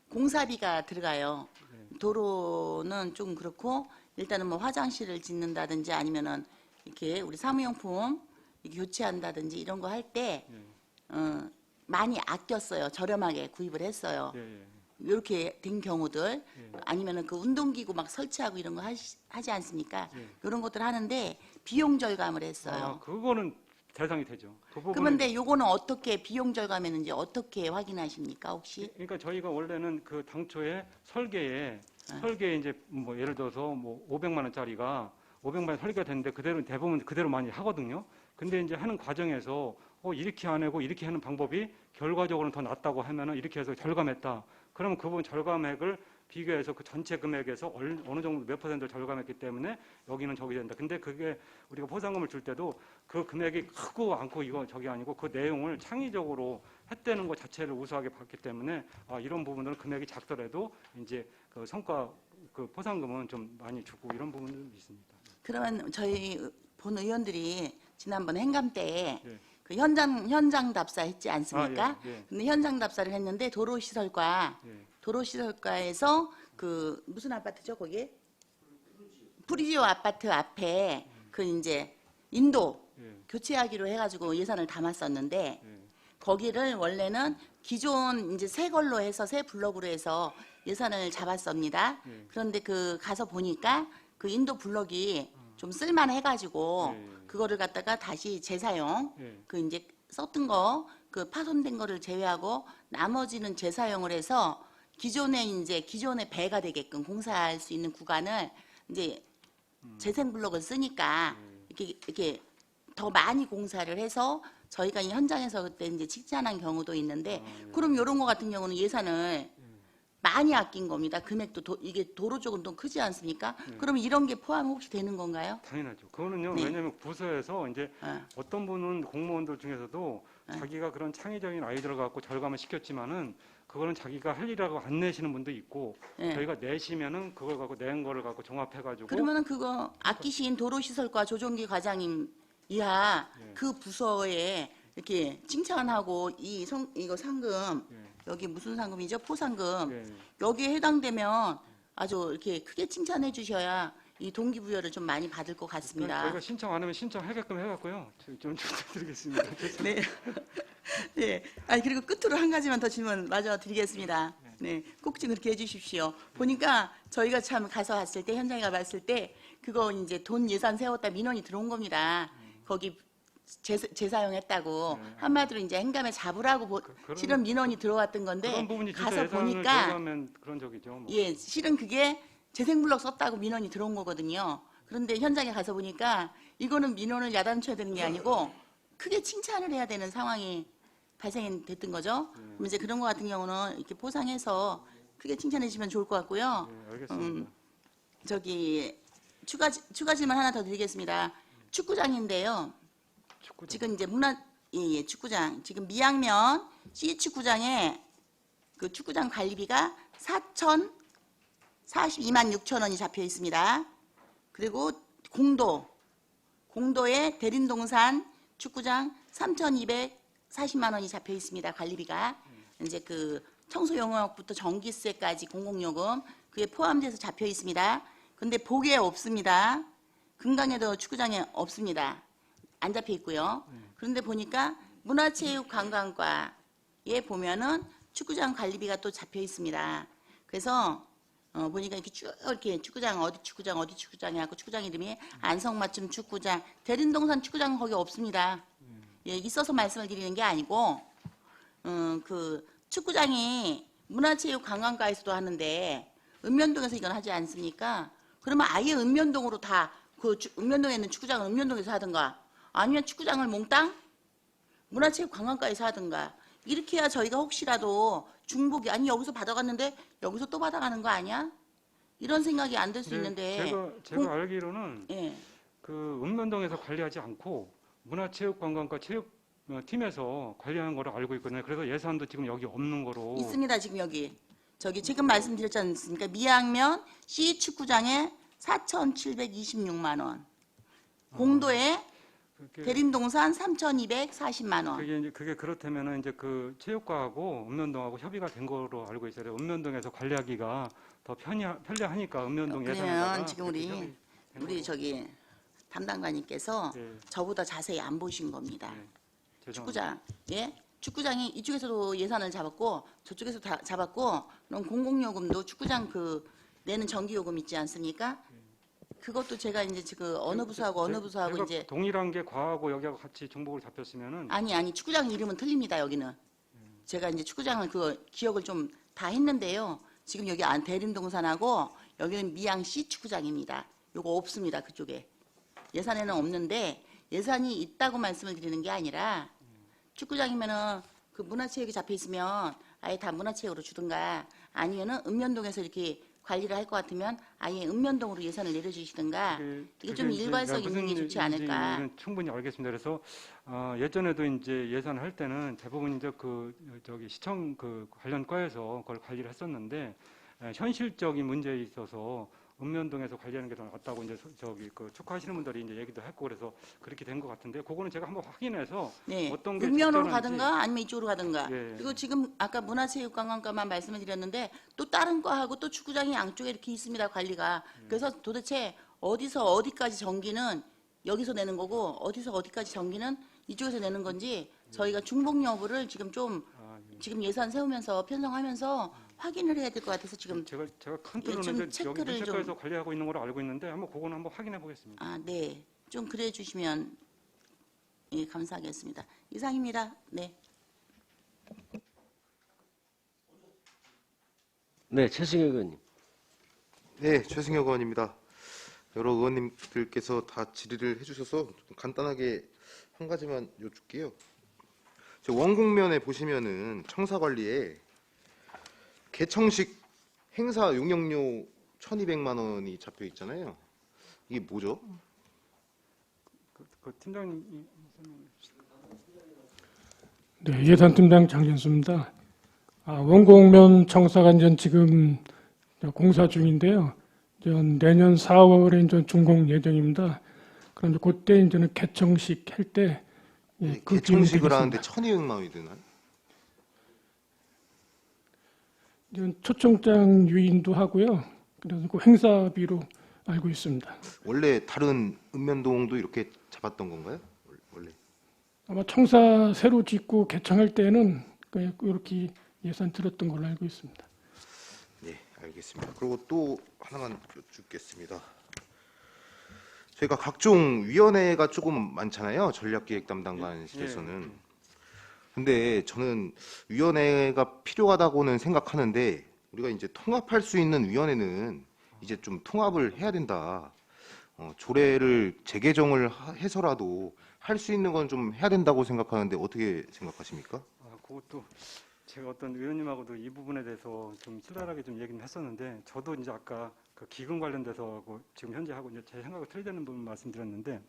공사비가 들어가요. 네. 도로는 좀 그렇고 일단은 뭐 화장실을 짓는다든지 아니면은 이렇게 우리 사무용품 이렇게 교체한다든지 이런 거 할 때 네. 많이 아꼈어요. 저렴하게 구입을 했어요. 예, 예. 이렇게 된 경우들 예. 아니면은 그 운동기구 막 설치하고 이런 거 하지 않습니까? 예. 이런 것들 하는데 비용 절감을 아, 했어요. 그거는 대상이 되죠. 그 부분은 그런데 요거는 어떻게 비용 절감했는지 어떻게 확인하십니까 혹시? 그러니까 저희가 원래는 그 당초에 설계에 이제 뭐 예를 들어서 뭐 500만 원짜리가 500만 원 설계가 됐는데 그대로 대부분 그대로 많이 하거든요. 근데 이제 하는 과정에서 이렇게 안 하고 이렇게 하는 방법이 결과적으로는 더 낫다고 하면은 이렇게 해서 절감했다. 그러면 그 부분 절감액을 비교해서 그 전체 금액에서 어느 정도 몇 퍼센트를 절감했기 때문에 여기는 저기 된다. 근데 그게 우리가 보상금을 줄 때도 그 금액이 크고 않고 이거 저기 아니고 그 내용을 창의적으로 했다는 것 자체를 우수하게 봤기 때문에 이런 부분들은 금액이 작더라도 이제 그 성과 그 포상금은 좀 많이 주고 이런 부분도 있습니다. 그러면 저희 본 의원들이 지난번 행감 때 예. 그 현장 답사 했지 않습니까? 예, 예. 근데 현장 답사를 했는데 도로시설과 예. 도로시설과에서 그 무슨 아파트죠 거기? 프리지오 아파트 앞에 그 이제 인도 예. 교체하기로 해가지고 예산을 담았었는데 예. 거기를 원래는 기존 이제 새 걸로 해서 새 블럭으로 해서 예산을 잡았습니다. 예. 그런데 그 가서 보니까 그 인도 블럭이 좀 쓸만해가지고 예, 예. 그거를 갖다가 다시 재사용 예. 그 이제 썼던 거 그 파손된 거를 제외하고 나머지는 재사용을 해서 기존의 배가 되게끔 공사할 수 있는 구간을 이제 재생 블록을 쓰니까 이렇게 더 많이 공사를 해서 저희가 이 현장에서 그때 이제 칭찬한 경우도 있는데 그럼 이런 거 같은 경우는 예산을 많이 아낀 겁니다. 금액도 이게 도로 쪽은 좀 크지 않습니까? 그러면 이런 게 포함 혹시 되는 건가요? 당연하죠. 그거는요. 네. 왜냐하면 부서에서 이제 어. 어떤 분은 공무원들 중에서도 자기가 그런 창의적인 아이디어를 갖고 절감을 시켰지만은 그거는 자기가 할 일이라고 안 내시는 분도 있고 예. 저희가 내시면은 그걸 갖고 낸 거를 갖고 종합해가지고 그러면은 그거 아끼신 도로시설과 조정기 과장님 이하 예. 그 부서에 이렇게 칭찬하고 이거 상금 예. 여기 무슨 상금이죠? 포상금 예. 여기에 해당되면 아주 이렇게 크게 칭찬해 주셔야 이 동기부여를 좀 많이 받을 것 같습니다. 저희가 신청 안 하면 신청하게끔 해갖고요. 좀 부탁드리겠습니다. 네. 네. 아니 그리고 끝으로 한 가지만 더 질문 마저 드리겠습니다. 네. 꼭 좀 그렇게 해주십시오. 보니까 저희가 참 가서 봤을 때 현장에 가봤을 때 그거 이제 돈 예산 세웠다 민원이 들어온 겁니다. 거기 재사용했다고 한마디로 이제 행감에 잡으라고 그런- 실은 민원이 들어왔던 건데 그런 부분이 진짜 가서 예산을 보니까 절감하면 그런 적이죠. 뭐. 예, 실은 그게 재생블럭 썼다고 민원이 들어온 거거든요. 그런데 현장에 가서 보니까 이거는 민원을 야단쳐야 되는 게 아니고 크게 칭찬을 해야 되는 상황이 발생됐던 거죠. 그럼 이제 그런 거 같은 경우는 이렇게 포상해서 크게 칭찬해 주시면 좋을 것 같고요. 예, 알겠습니다. 저기 추가 질문 하나 더 드리겠습니다. 축구장인데요. 축구장. 지금 이제 예, 축구장. 지금 미양면 C 축구장에 그 축구장 관리비가 42만 6천 원이 잡혀 있습니다. 그리고 공도에 대림동산 축구장 3,240만 원이 잡혀 있습니다. 관리비가 이제 그 청소 용역부터 전기세까지 공공요금 그게 포함돼서 잡혀 있습니다. 근데 보기에 없습니다. 금강에도 축구장에 없습니다. 안 잡혀 있고요. 그런데 보니까 문화체육관광과에 보면은 축구장 관리비가 또 잡혀 있습니다. 그래서 보니까 이렇게 쭉 이렇게 축구장 어디 축구장이 하고 축구장 이름이 안성맞춤 축구장, 대림동산 축구장 거기 없습니다. 예, 있어서 말씀을 드리는 게 아니고 그 축구장이 문화체육관광과에서도 하는데 읍면동에서 이건 하지 않습니까? 그러면 아예 읍면동으로 다 그 읍면동에 있는 축구장은 읍면동에서 하든가 아니면 축구장을 몽땅 문화체육관광과에서 하든가 이렇게 해야 저희가 혹시라도 중복이 아니 여기서 받아갔는데 여기서 또 받아가는 거 아니야? 이런 생각이 안 들 수 있는데 제가 알기로는 예. 그 읍면동에서 관리하지 않고 문화체육관광과 체육팀에서 관리하는 거로 알고 있거든요. 그래서 예산도 지금 여기 없는 거로. 있습니다. 지금 여기 저기 지금 말씀드렸지 않습니까? 미양면 C 축구장에 4,726만 원, 공도에 그게, 대림동산 3,240만 원. 그게 그렇다면은 이제 그 체육과하고 읍면동하고 협의가 된 거로 알고 있어요. 읍면동에서 관리하기가 더 편리하니까 읍면동 그러면 예산에다가 지금 이렇게 협의가 된 우리 거로. 저기 담당관님께서 예, 저보다 자세히 안 보신 겁니다. 예, 죄송합니다. 축구장, 예? 축구장이 이쪽에서도 예산을 잡았고 저쪽에서 다 잡았고 그럼 공공요금도 축구장 그 내는 전기요금 있지 않습니까? 그것도 제가 이제 지금 어느 부서하고 어느 부서하고 제가 이제 동일한 게 과하고 여기하고 같이 정보를 잡혔으면은 아니 축구장 이름은 틀립니다. 여기는 제가 이제 축구장을 그 기억을 좀 다 했는데요. 지금 여기 안 대림동산하고 여기는 미양시 축구장입니다. 요거 없습니다. 그쪽에 예산에는 없는데 예산이 있다고 말씀을 드리는 게 아니라 축구장이면은 그 문화체육이 잡혀 있으면 아예 다 문화체육으로 주든가 아니면은 읍면동에서 이렇게 관리를 할 것 같으면 아예 읍면동으로 예산을 내려주시든가 이게 좀 이제 일관성 무슨 있는 게 좋지 않을까. 일인지는 충분히 알겠습니다. 그래서 예전에도 이제 예산을 할 때는 대부분 이제 그 저기 시청 그 관련 과에서 그걸 관리를 했었는데 현실적인 문제에 있어서 읍면동에서 관리하는 게 더 낫다고 이제 저기 그 축하하시는 분들이 이제 얘기도 했고 그래서 그렇게 된 것 같은데 그거는 제가 한번 확인해서 네, 어떤 게 읍면으로 적절한지. 가든가 아니면 이쪽으로 가든가. 예. 그리고 지금 아까 문화체육관광과만 말씀을 드렸는데 또 다른 과하고 또 축구장이 양쪽에 이렇게 있습니다. 관리가. 그래서 도대체 어디서 어디까지 전기는 여기서 내는 거고 어디서 어디까지 전기는 이쪽에서 내는 건지 저희가 중복 여부를 지금 좀 지금 예산 세우면서 편성하면서 확인을 해야 될 것 같아서 지금 제가 큰 예, 틀로는 좀 이제 여기 체크를 문체과에서 관리하고 있는 걸로 알고 있는데 한번 그거는 한번 확인해 보겠습니다. 아, 네. 좀 그래 주시면 예, 감사하겠습니다. 이상입니다. 네. 네, 최승혁 의원님. 네, 최승혁 의원입니다. 여러 의원님들께서 다 질의를 해주셔서 좀 간단하게 한 가지만 여쭐게요. 저 원곡면에 보시면은 청사관리에 개청식 행사 용역료 1,200만 원이 잡혀 있잖아요. 이게 뭐죠? 그 팀장님 네, 예산팀장 장진수입니다. 원곡면 청사관전 지금 공사 중인데요. 내년 4월에 이제 준공 예정입니다. 그럼 그때 이제는 개청식 할 때 그 개청식을 하는데 1,200만 원이 드나요? 초청장 유인도 하고요. 그래서 그 행사비로 알고 있습니다. 원래 다른 읍면동도 이렇게 잡았던 건가요? 원래? 아마 청사 새로 짓고 개청할 때는 이렇게 예산 들었던 걸로 알고 있습니다. 네, 알겠습니다. 그리고 또 하나만 여쭙겠습니다. 저희가 각종 위원회가 조금 많잖아요. 전략기획 담당관실에서는. 근데 저는 위원회가 필요하다고는 생각하는데 우리가 이제 통합할 수 있는 위원회는 이제 좀 통합을 해야 된다. 조례를 재개정을 해서라도 할 수 있는 건 좀 해야 된다고 생각하는데 어떻게 생각하십니까? 그것도 제가 어떤 의원님하고도 이 부분에 대해서 좀 치달하게 좀 얘기는 했었는데 저도 이제 아까 그 기금 관련돼서 지금 현재 하고 이제 제 생각을 틀리는 부분 말씀드렸는데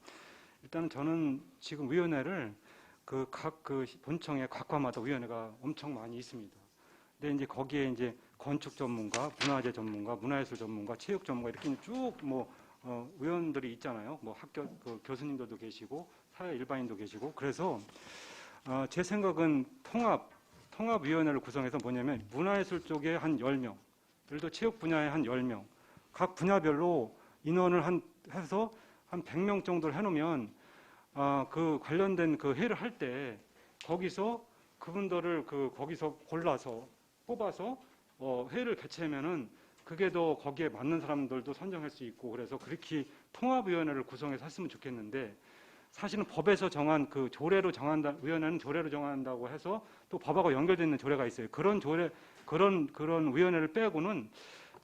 일단은 저는 지금 위원회를 그 각 그 본청의 각 과마다 위원회가 엄청 많이 있습니다. 근데 이제 거기에 이제 건축 전문가, 문화재 전문가, 문화예술 전문가, 체육 전문가 이렇게 쭉 의원들이 있잖아요. 뭐 학교 그 교수님들도 계시고 사회 일반인도 계시고 그래서 제 생각은 통합위원회를 구성해서 뭐냐면 문화예술 쪽에 한 10명, 예를 들어 체육 분야에 한 10명, 각 분야별로 인원을 해서 한 100명 정도를 해놓으면 그 관련된 그 회의를 할 때 거기서 그분들을 거기서 골라서 뽑아서 회의를 개최하면은 그게 더 거기에 맞는 사람들도 선정할 수 있고 그래서 그렇게 통합위원회를 구성해서 했으면 좋겠는데 사실은 법에서 정한 그 조례로 정한다 위원회는 조례로 정한다고 해서 또 법하고 연결되어 있는 조례가 있어요. 그런 조례 그런 위원회를 빼고는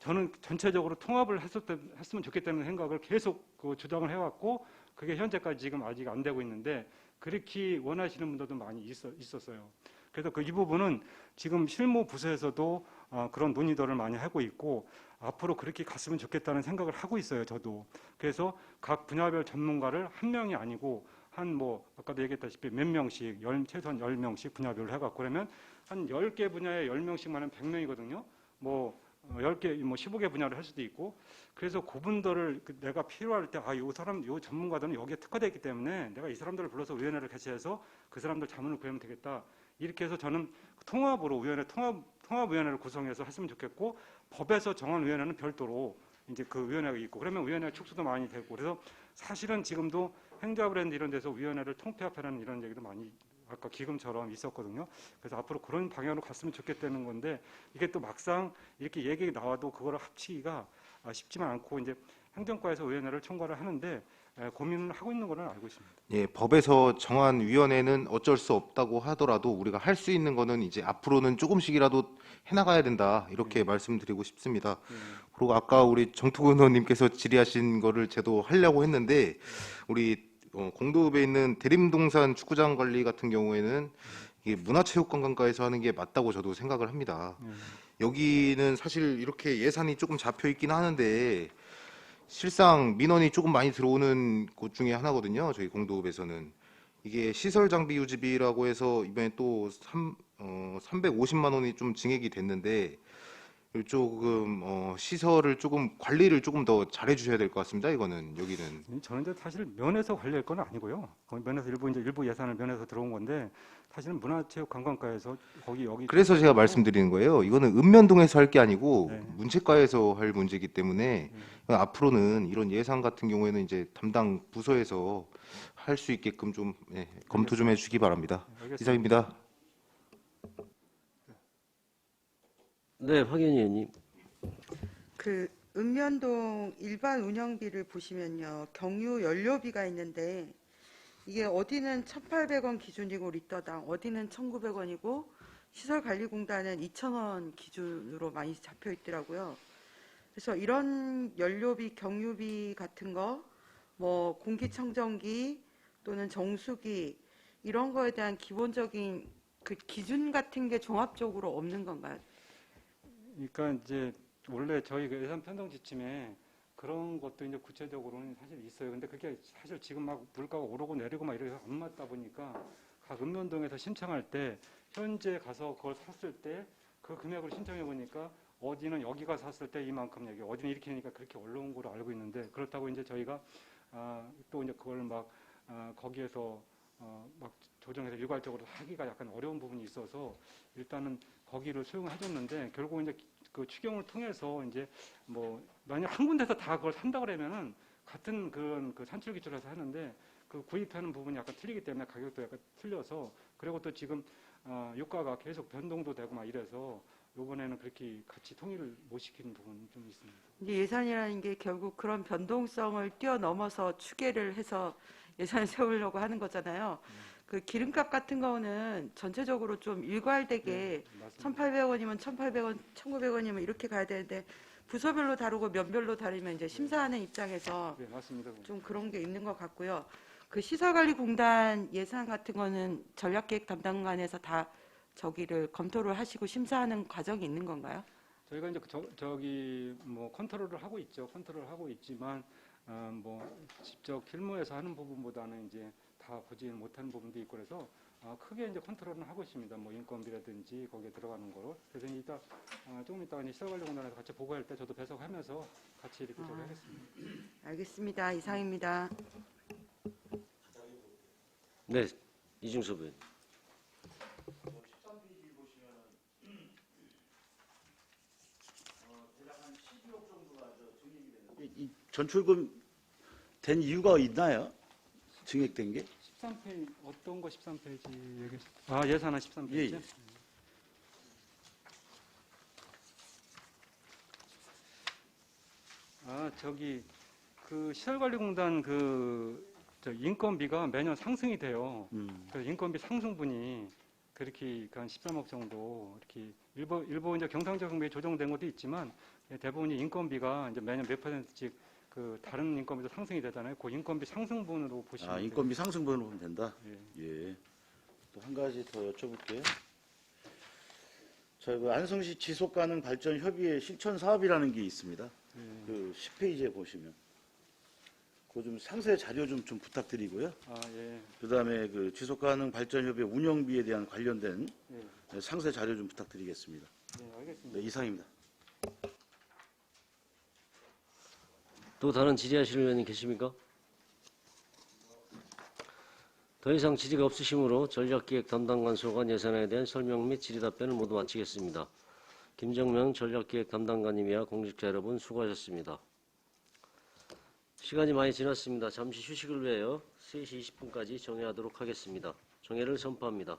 저는 전체적으로 통합을 했으면 좋겠다는 생각을 계속 그 주장을 해왔고 그게 현재까지 지금 아직 안 되고 있는데 그렇게 원하시는 분들도 많이 있었어요. 그래서 이 부분은 지금 실무 부서에서도 그런 논의들을 많이 하고 있고 앞으로 그렇게 갔으면 좋겠다는 생각을 하고 있어요. 저도. 그래서 각 분야별 전문가를 한 명이 아니고 한 뭐 아까도 얘기했다시피 몇 명씩 최소한 10명씩 분야별로 해갖고 그러면 한 10개 분야에 10명씩만 하면 100명이거든요. 뭐 10개, 뭐 15개 분야를 할 수도 있고 그래서 그분들을 내가 필요할 때 요 전문가들은 여기에 특화되어 있기 때문에 내가 이 사람들을 불러서 위원회를 개최해서 그 사람들 자문을 구하면 되겠다. 이렇게 해서 저는 통합으로 통합위원회를 구성해서 했으면 좋겠고 법에서 정한 위원회는 별도로 이제 그 위원회가 있고 그러면 위원회 축소도 많이 되고 그래서 사실은 지금도 행자브랜드 이런 데서 위원회를 통폐합하라는 이런 얘기도 많이 아까 기금처럼 있었거든요. 그래서 앞으로 그런 방향으로 갔으면 좋겠다는 건데 이게 또 막상 이렇게 얘기 나와도 그거를 합치기가 쉽지만 않고 이제 행정과에서 위원회를 총괄을 하는데 고민을 하고 있는 거는 알고 있습니다. 예, 법에서 정한 위원회는 어쩔 수 없다고 하더라도 우리가 할 수 있는 거는 이제 앞으로는 조금씩이라도 해나가야 된다 이렇게 말씀드리고 싶습니다. 그리고 아까 우리 정투근 의원님께서 질의하신 거를 저도 하려고 했는데 우리 공도읍에 있는 대림동산 축구장 관리 같은 경우에는 이게 문화체육관광과에서 하는 게 맞다고 저도 생각을 합니다. 여기는 사실 이렇게 예산이 조금 잡혀 있긴 하는데 실상 민원이 조금 많이 들어오는 곳 중에 하나거든요. 저희 공도읍에서는 이게 시설 장비 유지비라고 해서 이번에 또 350만 원이 좀 증액이 됐는데 조금 시설을 조금 관리를 조금 더 잘해 주셔야 될 것 같습니다. 이거는 여기는 저는 이제 사실 면에서 관리할 건 아니고요. 거기 면에서 일부 예산을 면에서 들어온 건데 사실은 문화체육관광과에서 여기 그래서 제가 말씀드리는 거예요. 이거는 읍면동에서 할 게 아니고 네. 문체과에서 할 문제이기 때문에 앞으로는 이런 예산 같은 경우에는 이제 담당 부서에서 할 수 있게끔 좀 검토 좀 해주시기 바랍니다. 알겠습니다. 이상입니다. 네, 박연희 의원님. 그 읍면동 일반 운영비를 보시면요. 경유 연료비가 있는데 이게 어디는 1,800원 기준이고 리터당 어디는 1,900원이고 시설관리공단은 2,000원 기준으로 많이 잡혀 있더라고요. 그래서 이런 연료비, 경유비 같은 거, 뭐 공기청정기 또는 정수기 이런 거에 대한 기본적인 그 기준 같은 게 종합적으로 없는 건가요? 그러니까 이제 원래 저희 그 예산 편성 지침에 그런 것도 이제 구체적으로는 사실 있어요. 근데 그게 사실 지금 막 물가가 오르고 내리고 막 이래서 안 맞다 보니까 각 읍면동에서 신청할 때 현재 가서 그걸 샀을 때 그 금액을 신청해 보니까 어디는 여기가 샀을 때 이만큼 얘기, 어디는 이렇게 하니까 그렇게 올라온 걸로 알고 있는데 그렇다고 이제 저희가 또 이제 그걸 막 거기에서 막 조정해서 일괄적으로 하기가 약간 어려운 부분이 있어서 일단은 거기를 수용을 해줬는데 결국 이제 그 추경을 통해서 이제 뭐 만약 한 군데서 다 그걸 산다 그러면은 같은 그런 그 산출 기준에서 하는데 그 구입하는 부분이 약간 틀리기 때문에 가격도 약간 틀려서 그리고 또 지금 유가가 계속 변동도 되고 막 이래서 이번에는 그렇게 같이 통일을 못 시키는 부분이 좀 있습니다. 이제 예산이라는 게 결국 그런 변동성을 뛰어넘어서 추계를 해서 예산을 세우려고 하는 거잖아요. 그 기름값 같은 거는 전체적으로 좀 일괄되게 맞습니다. 1,800원이면 1,800원, 1,900원이면 이렇게 가야 되는데 부서별로 다르고 면별로 다르면 이제 심사하는 입장에서 네, 맞습니다. 좀 그런 게 있는 것 같고요. 그 시설관리공단 예산 같은 거는 전략계획 담당관에서 다 저기를 검토를 하시고 심사하는 과정이 있는 건가요? 저희가 이제 저기 뭐 컨트롤을 하고 있죠. 컨트롤을 하고 있지만 뭐 직접 실무에서 하는 부분보다는 이제 다 보지 못하는 부분도 있고 그래서 크게 이제 컨트롤은 하고 있습니다. 뭐 인건비라든지 거기에 들어가는 거로. 그래서 이따 조금 이따 이제 시설관리공단에서 같이 보고할 때 저도 배석하면서 같이 이렇게 저기 하겠습니다. 알겠습니다. 이상입니다. 네, 이중섭 의원. 이 전출금 된 이유가 있나요? 증액된 게? 13페이지 어떤 거 13페이지 얘기 예산안 13페이지. 예, 예. 그 시설관리공단 저 인건비가 매년 상승이 돼요. 그래서 인건비 상승분이 그렇게 한 13억 정도 이렇게 일부 이제 경상적인 조정된 것도 있지만 대부분이 인건비가 이제 매년 몇 %씩 그 다른 인건비도 상승이 되잖아요. 그 인건비 상승분으로 보시면 돼요. 인건비 상승분으로 보면 된다. 예. 예. 또 한 가지 더 여쭤볼게요. 자, 그 안성시 지속가능 발전 협의회 실천 사업이라는 게 있습니다. 그 10페이지에 보시면 그 좀 상세 자료 좀 부탁드리고요. 예. 그다음에 그 지속가능 발전 협의회 운영비에 대한 관련된 예. 상세 자료 좀 부탁드리겠습니다. 네, 알겠습니다. 네, 이상입니다. 또 다른 질의하실 의원님 계십니까? 더 이상 질의가 없으시므로 전략기획 담당관 소관 예산에 대한 설명 및 질의 답변을 모두 마치겠습니다. 김정명 전략기획 담당관님이야 공직자 여러분 수고하셨습니다. 시간이 많이 지났습니다. 잠시 휴식을 위하여 3시 20분까지 정회하도록 하겠습니다. 정회를 선포합니다.